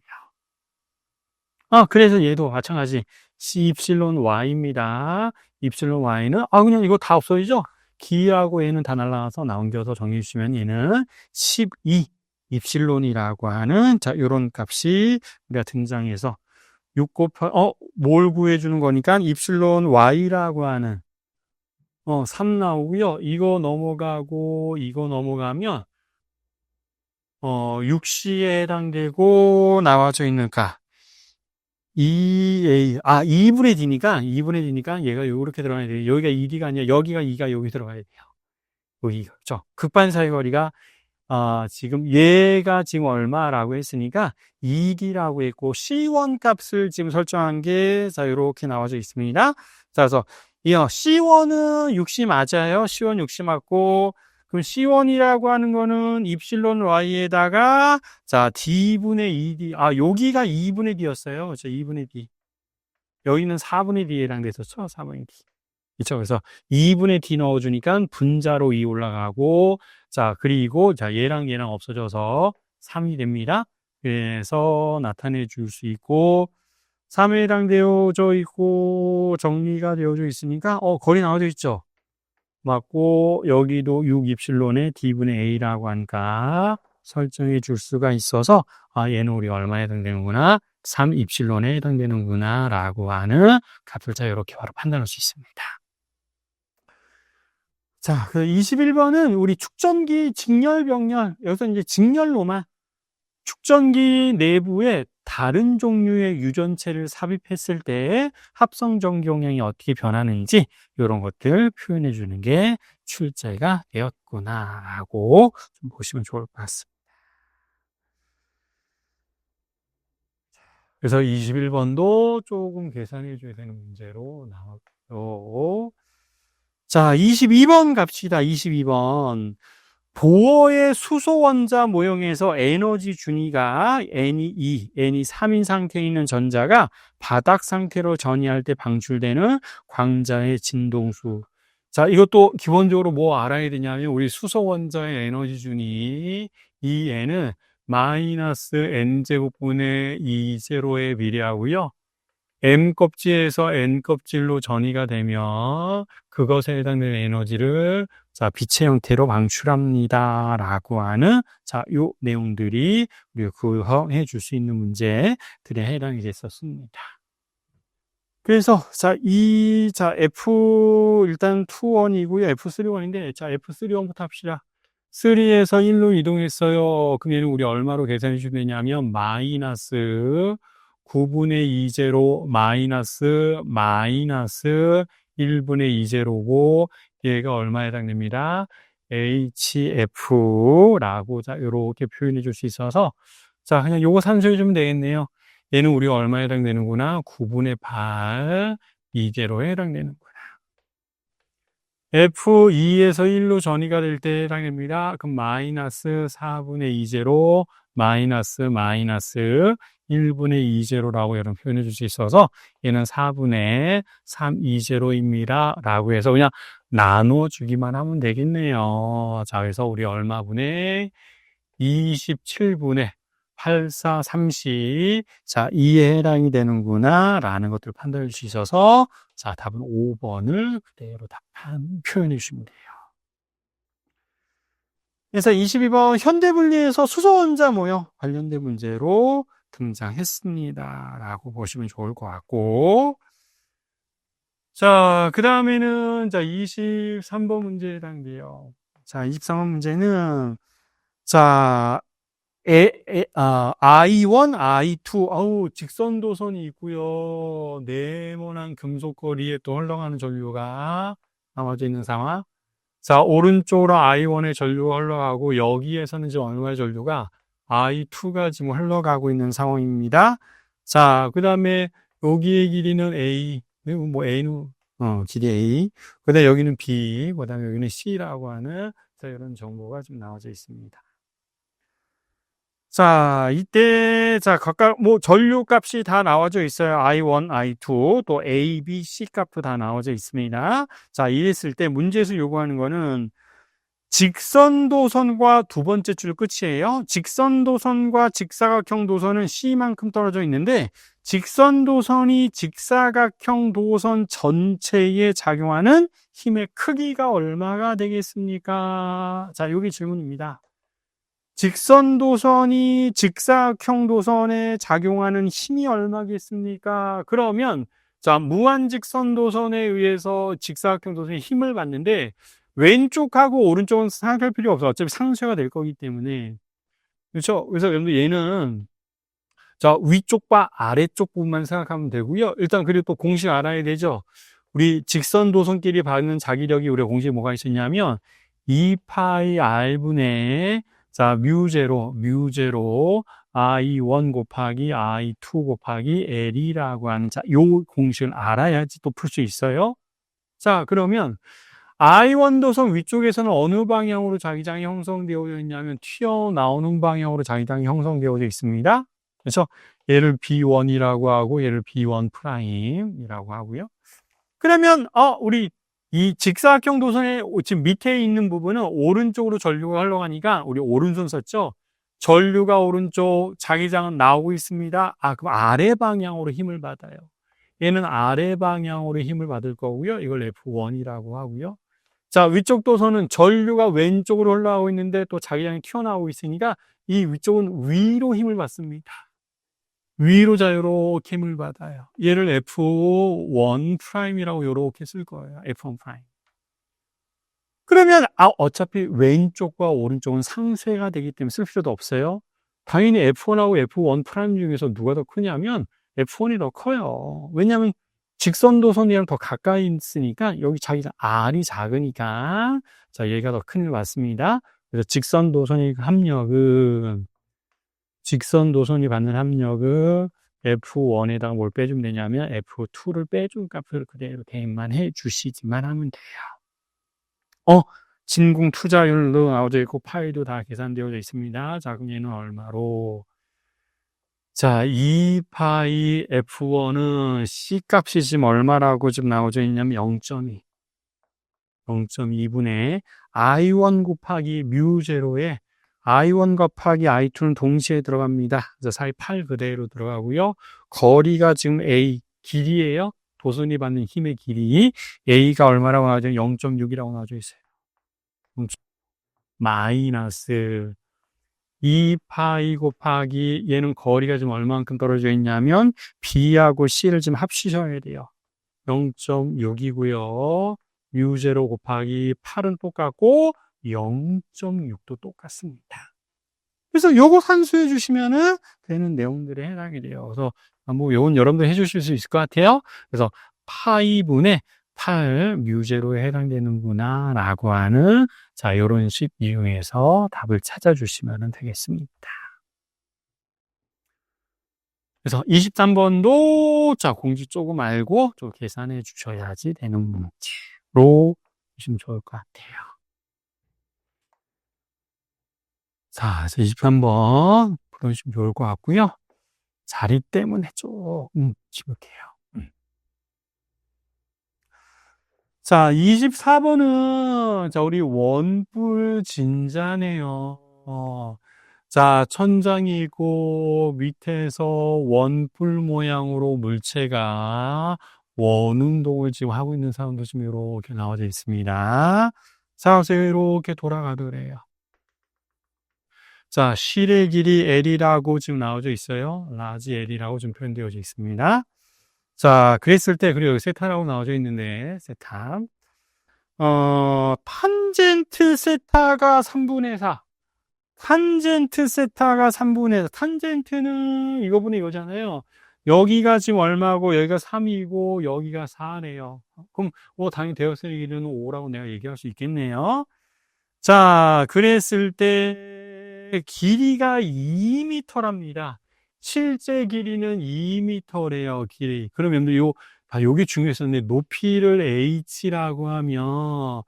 그래서 얘도 마찬가지. C 입실론 Y입니다. 입실론 Y는, 그냥 이거 다 없어지죠? 기하고 얘는 다 날라가서 남겨서 정해주시면 얘는 12 입실론이라고 하는, 자, 요런 값이 우리가 등장해서 6 뭘 구해주는 거니까 입실론 Y라고 하는, 3 나오고요. 이거 넘어가고, 이거 넘어가면, 6C에 해당되고 나와져 있는 값. 2분의 D니까 얘가 요렇게 들어가야 돼요. 여기가 2D가 아니라 여기가 2가 여기 들어가야 돼요. 여기가, 그죠? 극반 사이거리가, 지금 얘가 지금 얼마라고 했으니까 2D라고 했고, C1 값을 지금 설정한 게, 자, 요렇게 나와져 있습니다. 자, 그래서, C1은 6C 맞아요. C1 6C 맞고, 그럼 C1이라고 하는 거는 입실론 Y에다가, 자, D분의 2D. 여기가 2분의 D였어요. 그렇죠? 2분의 D. 여기는 4분의 D에 해당됐었죠? 4분의 D. 그렇죠? 그래서 2분의 D 넣어주니까 분자로 2 올라가고, 자, 그리고, 자, 얘랑 없어져서 3이 됩니다. 그래서 나타내 줄 수 있고, 3에 해당되어져 있고, 정리가 되어져 있으니까, 거리 나와져 있죠? 맞고, 여기도 6 입실론에 D분의 A라고 하니까 설정해 줄 수가 있어서, 얘는 우리 얼마에 해당되는구나, 3 입실론에 해당되는구나, 라고 하는 값을 자, 이렇게 바로 판단할 수 있습니다. 자, 그 21번은 우리 축전기 직렬병렬, 여기서 이제 직렬로만, 축전기 내부에 다른 종류의 유전체를 삽입했을 때 합성 전기용량이 어떻게 변하는지 이런 것들 표현해 주는 게 출제가 되었구나라고 좀 보시면 좋을 것 같습니다. 그래서 21번도 조금 계산해 줘야 되는 문제로 나왔고요. 자, 22번 갑시다. 22번. 보어의 수소 원자 모형에서 에너지 준위가 N이 3인 상태에 있는 전자가 바닥 상태로 전이할 때 방출되는 광자의 진동수. 자, 이것도 기본적으로 뭐 알아야 되냐면, 우리 수소 원자의 에너지 준위, 이 N은 마이너스 N제곱분의 2제로에 비례하고요. M 껍질에서 N껍질로 전이가 되면 그것에 해당되는 에너지를, 자, 빛의 형태로 방출합니다. 라고 하는, 자, 요 내용들이 우리가 구성해 줄 수 있는 문제들에 해당이 됐었습니다. 그래서, 자, F, 일단 2원이고요. F3원인데, 자, F3원부터 합시다. 3에서 1로 이동했어요. 그럼 얘는 우리 얼마로 계산해 주면 되냐면, 마이너스 9분의 2제로 마이너스 1분의 2제로고, 얘가 얼마에 해당됩니다? HF라고, 자, 요렇게 표현해 줄 수 있어서, 자, 그냥 요거 산수해 주면 되겠네요. 얘는 우리가 얼마에 해당되는구나? 9분의 8 2제로에 해당되는구나. F2에서 1로 전이가 될 때 해당됩니다. 그럼 마이너스 4분의 2제로 마이너스 1분의 2제로라고 여러분 표현해 줄 수 있어서 얘는 4분의 3 2제로입니다. 라고 해서 그냥 나눠주기만 하면 되겠네요. 자, 그래서 우리 얼마분의 27분의 84, 30. 자, 이에 해당이 되는구나. 라는 것들을 판단해 줄 수 있어서, 자, 답은 5번을 그대로 답한 표현해 주시면 돼요. 그래서 22번 현대분리에서 수소원자 모형 관련된 문제로 등장했습니다. 라고 보시면 좋을 것 같고. 자, 그 다음에는, 자, 23번 문제에 해당돼요. 자, 23번 문제는, 자, I1, I2, 직선도선이 있고요. 네모난 금속거리에 또 흘러가는 전류가 나와져 있는 상황. 자, 오른쪽으로 I1의 전류가 흘러가고, 여기에서는 지금 얼마의 전류가 I2가 지금 흘러가고 있는 상황입니다. 자, 그 다음에 여기의 길이는 A, 뭐 A는, 길이 A. 그 다음에 여기는 B. 그 다음에 여기는 C라고 하는, 자, 이런 정보가 좀 나와져 있습니다. 자, 이때, 자, 각각, 전류 값이 다 나와져 있어요. I1, I2, 또 A, B, C 값도 다 나와져 있습니다. 자, 이랬을 때 문제에서 요구하는 거는 직선도선과 두 번째 줄 끝이에요. 직선도선과 직사각형 도선은 C만큼 떨어져 있는데, 직선도선이 직사각형 도선 전체에 작용하는 힘의 크기가 얼마가 되겠습니까? 자, 여기 질문입니다. 직선도선이 직사각형 도선에 작용하는 힘이 얼마겠습니까? 그러면, 자, 무한직선도선에 의해서 직사각형 도선에 힘을 받는데, 왼쪽하고 오른쪽은 생각할 필요 없어. 어차피 상쇄가 될 거기 때문에. 그렇죠? 그래서 여러분들 얘는, 자, 위쪽과 아래쪽 부분만 생각하면 되고요. 일단 그리고 또 공식 알아야 되죠. 우리 직선도선끼리 받는 자기력이 우리가 공식에 뭐가 있었냐면, 2파이 R분의 자, 뮤제로 I1 곱하기 I2 곱하기 L이라고 하는, 자, 요 공식을 알아야지 또 풀 수 있어요. 자, 그러면 I1 도선 위쪽에서는 어느 방향으로 자기장이 형성되어져 있냐면 튀어나오는 방향으로 자기장이 형성되어져 있습니다. 그래서 얘를 B1이라고 하고 얘를 B1 프라임이라고 하고요. 그러면 우리 이 직사각형 도선의 지금 밑에 있는 부분은 오른쪽으로 전류가 흘러가니까 우리 오른손 썼죠? 전류가 오른쪽, 자기장은 나오고 있습니다. 그럼 아래 방향으로 힘을 받아요. 얘는 아래 방향으로 힘을 받을 거고요. 이걸 F1이라고 하고요. 자, 위쪽 도선은 전류가 왼쪽으로 흘러가고 있는데 또 자기장이 튀어나오고 있으니까 이 위쪽은 위로 힘을 받습니다. 위로 자유롭게 힘을 받아요. 얘를 F1 프라임이라고 이렇게 쓸 거예요. F1 프라임. 그러면 어차피 왼쪽과 오른쪽은 상쇄가 되기 때문에 쓸 필요도 없어요. 당연히 F1하고 F1 프라임 중에서 누가 더 크냐면 F1이 더 커요. 왜냐하면 직선도선이랑 더 가까이 있으니까 여기 자기가 R이 작으니까 자, 얘가 더 큰 힘을 받습니다. 그래서 직선도선이 받는 합력은 F1에다가 뭘 빼주면 되냐면 F2를 빼준 값을 그대로 대입만 해주시기만 하면 돼요. 진공 투자율도 나와져 있고 파이도 다 계산되어져 있습니다. 자, 그럼 얘는 얼마로? 자, 2파이 F1은 C 값이 지금 얼마라고 지금 나와져 있냐면 0.2분의 I1 곱하기 뮤0에 I1 곱하기 I2는 동시에 들어갑니다. 그래서 사이 8 그대로 들어가고요. 거리가 지금 A, 길이에요. 도선이 받는 힘의 길이. A가 얼마라고 나와져 있어요? 0.6이라고 나와져 있어요. 마이너스 2파이 곱하기 얘는 거리가 지금 얼마만큼 떨어져 있냐면 B하고 C를 지금 합치셔야 돼요. 0.6이고요. 뮤0 곱하기 8은 똑같고 0.6도 똑같습니다. 그래서 요거 산수해 주시면은 되는 내용들에 해당이 돼요. 그래서 요건 여러분들 해주실 수 있을 것 같아요. 그래서 파이분의 8 뮤0에 해당되는구나 라고 하는 자, 요런 식 이용해서 답을 찾아주시면 되겠습니다. 그래서 23번도 자, 공지 조금 알고 좀 계산해 주셔야지 되는 문제로 보시면 좋을 것 같아요. 자, 23번 풀어주시면 좋을 것 같고요. 자리 때문에 조금 지극해요. 자, 24번은 자, 우리 원뿔 진자네요. 자, 천장이 있고 밑에서 원뿔 모양으로 물체가 원운동을 지금 하고 있는 상황도 지금 이렇게 나와져 있습니다. 자, 그래서 이렇게 돌아가더래요. 자, 실의 길이 L이라고 지금 나와져 있어요. 라지 L이라고 좀 표현되어져 있습니다. 자, 그랬을 때, 그리고 여기 세타라고 나와져 있는데, 세타. 탄젠트 세타가 3분의 4. 탄젠트 세타가 3분의 4. 탄젠트는 이거분의 이거잖아요. 여기가 지금 얼마고, 여기가 3이고, 여기가 4네요. 그럼, 당연히 대역선의 길이는 5라고 내가 얘기할 수 있겠네요. 자, 그랬을 때, 길이가 2m랍니다. 실제 길이는 2m래요, 길이. 그러면 요 여기 중요했었는데, 높이를 h라고 하면,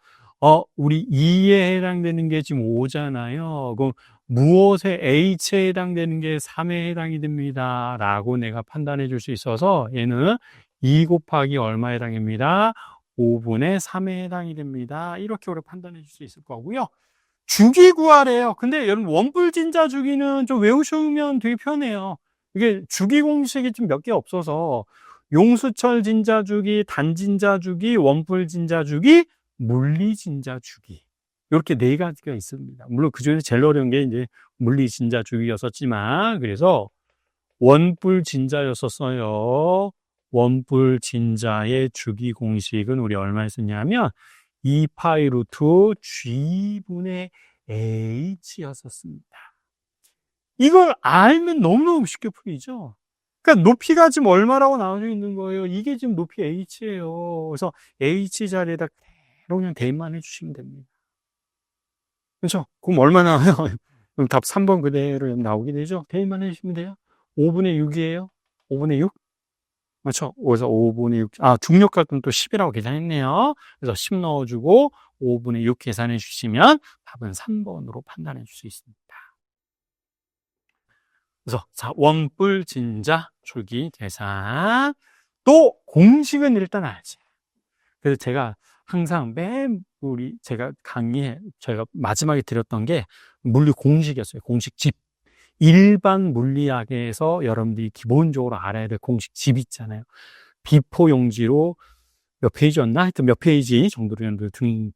우리 2에 해당되는 게 지금 5잖아요. 그럼 무엇에 h에 해당되는 게 3에 해당이 됩니다. 라고 내가 판단해 줄 수 있어서 얘는 2 곱하기 얼마에 해당입니다. 5분의 3에 해당이 됩니다. 이렇게 우리가 판단해 줄 수 있을 거고요. 주기 구하래요. 근데 여러분, 원뿔진자 주기는 좀 외우시면 되게 편해요. 이게 주기 공식이 좀 몇 개 없어서 용수철 진자 주기, 단진자 주기, 원뿔 진자 주기, 물리 진자 주기. 이렇게 네 가지가 있습니다. 물론 그중에서 제일 어려운 게 이제 물리 진자 주기였었지만, 그래서 원뿔 진자였었어요. 원뿔 진자의 주기 공식은 우리 얼마 썼냐면 2파이 루트 G분의 H였었습니다. 이걸 알면 너무너무 쉽게 풀리죠? 그러니까 높이가 지금 얼마라고 나와져 있는 거예요. 이게 지금 높이 H예요. 그래서 H 자리에다 그대로 그냥 대입만 해주시면 됩니다. 그렇죠? 그럼 얼마 나와요? 그럼 답 3번 그대로 나오게 되죠? 대입만 해주시면 돼요. 5분의 6이에요. 5분의 6? 그렇죠? 그래서 5분의 6, 중력값은 또 10이라고 계산했네요. 그래서 10 넣어주고 5분의 6 계산해 주시면 답은 3번으로 판단해 줄 수 있습니다. 그래서 자, 원뿔 진자 줄기 계산. 또 공식은 일단 알지. 그래서 제가 항상 제가 강의에 제가 마지막에 드렸던 게 물리 공식이었어요. 공식 집. 일반 물리학에서 여러분들이 기본적으로 알아야 될 공식 집 있잖아요. 비포 용지로 몇 페이지였나? 하여튼 몇 페이지 정도로 여러분들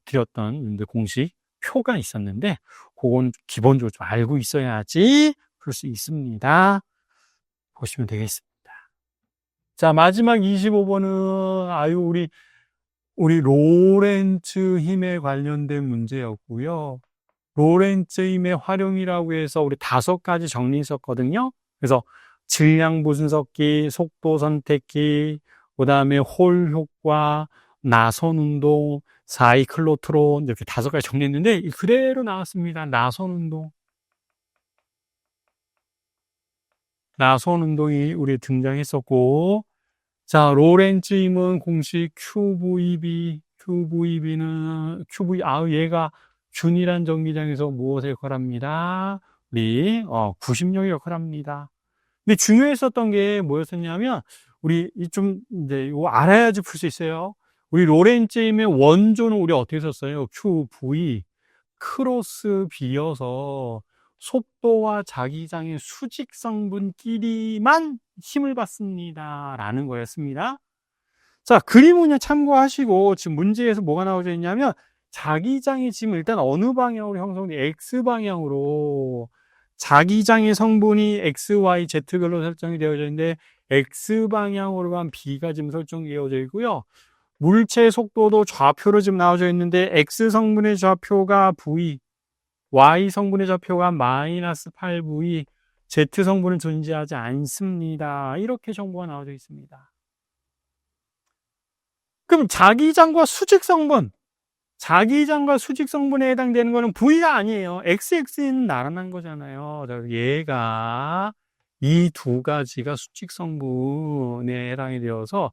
드렸던 여러분들 공식 표가 있었는데, 그건 기본적으로 좀 알고 있어야지 풀 수 있습니다. 보시면 되겠습니다. 자, 마지막 25번은 우리 로렌츠 힘에 관련된 문제였고요. 로렌츠 힘의 활용이라고 해서 우리 5가지 정리했었거든요. 그래서 질량 분석기, 속도 선택기, 그 다음에 홀 효과, 나선 운동, 사이클로트론, 이렇게 5가지 정리했는데 그대로 나왔습니다. 나선 운동이 우리 등장했었고, 자, 로렌츠 힘은 공식 얘가 균일한 전기장에서 무엇을 역할합니다? 우리, 구심력이 역할합니다. 근데 중요했었던 게 뭐였었냐면, 우리 이제 이거 알아야지 풀 수 있어요. 우리 로렌츠 힘의 원조는 우리 어떻게 썼어요? QV, 크로스 B여서 속도와 자기장의 수직 성분끼리만 힘을 받습니다. 라는 거였습니다. 자, 그림은 그냥 참고하시고, 지금 문제에서 뭐가 나오져 있냐면, 자기장이 지금 일단 어느 방향으로 형성돼? X방향으로. 자기장의 성분이 X, Y, Z별로 설정이 되어져 있는데, X방향으로만 B가 지금 설정되어져 있고요. 물체 속도도 좌표로 지금 나와져 있는데, X 성분의 좌표가 V, Y 성분의 좌표가 마이너스 8V, Z 성분은 존재하지 않습니다. 이렇게 정보가 나와져 있습니다. 그럼 자기장과 수직 성분에 해당되는 거는 V가 아니에요. XX는 나란한 거잖아요. 얘가 이 2가지가 수직 성분에 해당이 되어서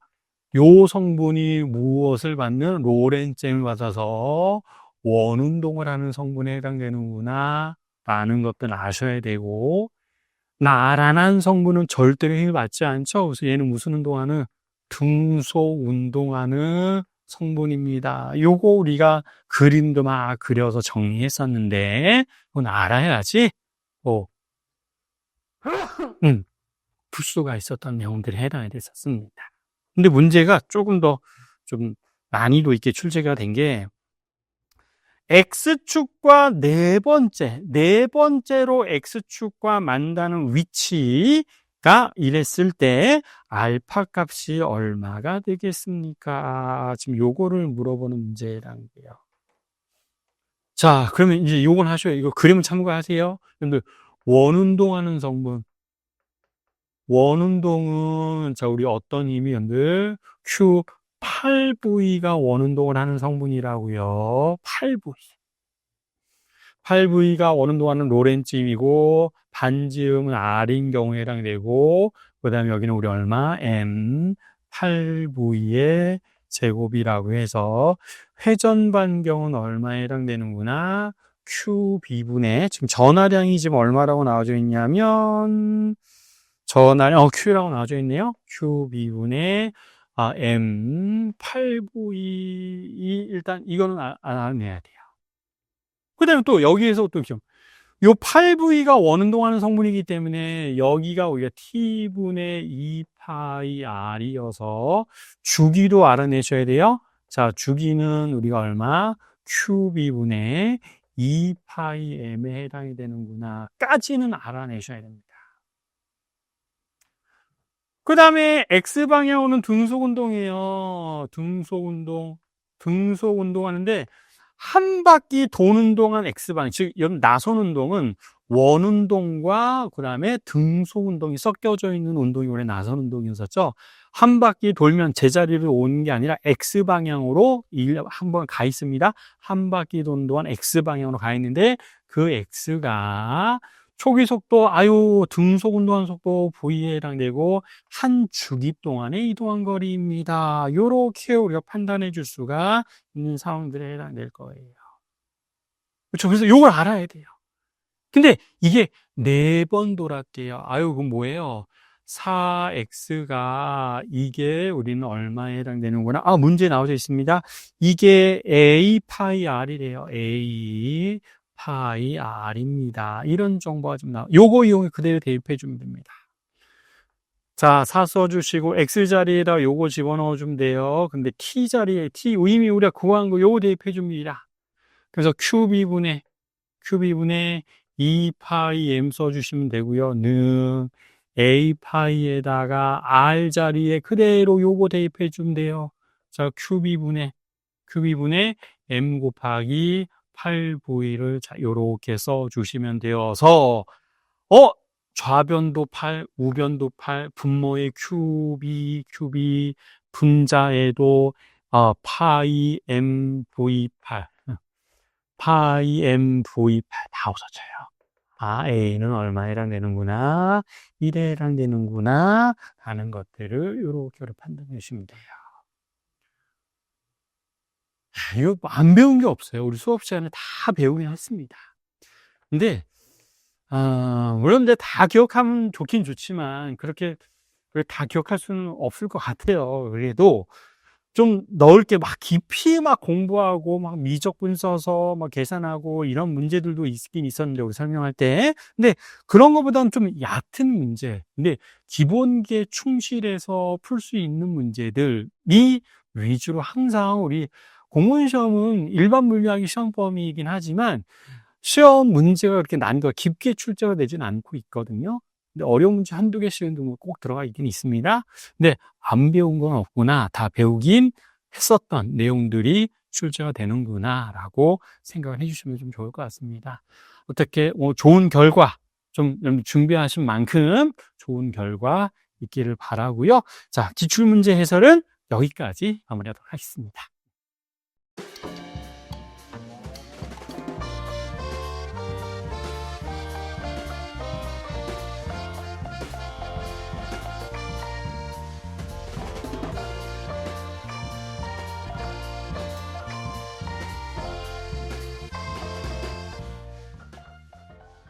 요 성분이 무엇을 받는? 로렌츠를 받아서 원운동을 하는 성분에 해당되는구나 라는 것들 아셔야 되고, 나란한 성분은 절대로 힘을 받지 않죠. 그래서 얘는 무슨 운동하는? 등소 운동하는 성분입니다. 요거 우리가 그림도 막 그려서 정리했었는데, 그건 알아야지 풀 수가 있었던 내용들이 해당이 됐었습니다. 근데 문제가 조금 더 좀 난이도 있게 출제가 된 게, X축과 네 번째로 X축과 만나는 위치가 이랬을 때 알파 값이 얼마가 되겠습니까? 지금 요거를 물어보는 문제라는 게요. 자, 그러면 이제 요건 하셔요. 이거 그림을 참고하세요. 여러분들, 원운동하는 성분. 원운동은, 자, 우리 어떤 힘이 여러분들, Q8V가 원운동을 하는 성분이라고요. 8V가 원운동하는 로렌츠 힘이고, 반지음은 R인 경우에 해당되고, 그 다음에 여기는 우리 얼마? M, 8V의 제곱이라고 해서 회전 반경은 얼마에 해당되는구나. QB분의, 지금 전하량이 지금 얼마라고 나와져 있냐면, Q라고 나와져 있네요. QB분의, M, 8V, 일단 이거는 알아내야 돼요. 그 다음에 또 여기에서 또 요 8V가 원운동하는 성분이기 때문에 여기가 우리가 T분의 2파이 R이어서 주기도 알아내셔야 돼요. 자, 주기는 우리가 얼마? QB분의 2파이 M에 해당이 되는구나 까지는 알아내셔야 됩니다. 그 다음에 X방향으로는 등속운동이에요. 등속운동 하는데 한 바퀴 도는 동안 X방향, 즉 여러분 나선운동은 원운동과 그 다음에 등속운동이 섞여져 있는 운동이 원래 나선운동이었었죠. 한 바퀴 돌면 제자리로 오는 게 아니라 X방향으로 한번 가 있습니다. 한 바퀴 도는 동안 X방향으로 가 있는데 그 X가 초기 속도, 등속 운동한 속도 V에 해당되고 한 주기 동안에 이동한 거리입니다. 요렇게 우리가 판단해 줄 수가 있는 상황들에 해당될 거예요. 그렇죠? 그래서 요걸 알아야 돼요. 근데 이게 4번 돌았대요. 그건 뭐예요? 4x가 이게 우리는 얼마에 해당되는구나. 문제 나와져 있습니다. 이게 a 파이 r이래요. a 파이 r입니다. 이런 정보가 좀 요거 이용해 그대로 대입해 주면 됩니다. 자, 4 써주시고 x 자리에다 요거 집어넣어 주면 돼요. 근데 t 자리에 t 이미 우리가 구한 거 요거 대입해 줍니다. 그래서 qb분의 2파이 m 써주시면 되고요. 는 a 파이에다가 r 자리에 그대로 요거 대입해 주면 돼요. 자, qb분의 m 곱하기 8v를 요렇게 써주시면 되어서 좌변도 8, 우변도 8, 분모의 QB, 분자에도 파이 MV8, 파이 MV8 다 없어져요. A는 얼마에 해당되는구나, 1에 해당되는구나 하는 것들을 이렇게 판단해 주시면 돼요. 이거 안 배운 게 없어요. 우리 수업 시간에 다 배우긴 했습니다. 근데 물론 이제 다 기억하면 좋긴 좋지만 그렇게 다 기억할 수는 없을 것 같아요. 그래도 좀 넓게 막 깊이 막 공부하고 막 미적분 써서 막 계산하고 이런 문제들도 있긴 있었는데 우리 설명할 때. 근데 그런 것보다는 좀 얕은 문제. 근데 기본기에 충실해서 풀 수 있는 문제들이 위주로 항상 우리 공무원 시험은 일반 물리학이 시험 범위이긴 하지만 시험 문제가 그렇게 난이도가 깊게 출제가 되진 않고 있거든요. 근데 어려운 문제 한두 개씩은 꼭 들어가 있긴 있습니다. 근데 안 배운 건 없구나. 다 배우긴 했었던 내용들이 출제가 되는구나 라고 생각을 해주시면 좀 좋을 것 같습니다. 어떻게 좋은 결과, 좀 준비하신 만큼 좋은 결과 있기를 바라고요. 자, 기출문제 해설은 여기까지 마무리하도록 하겠습니다.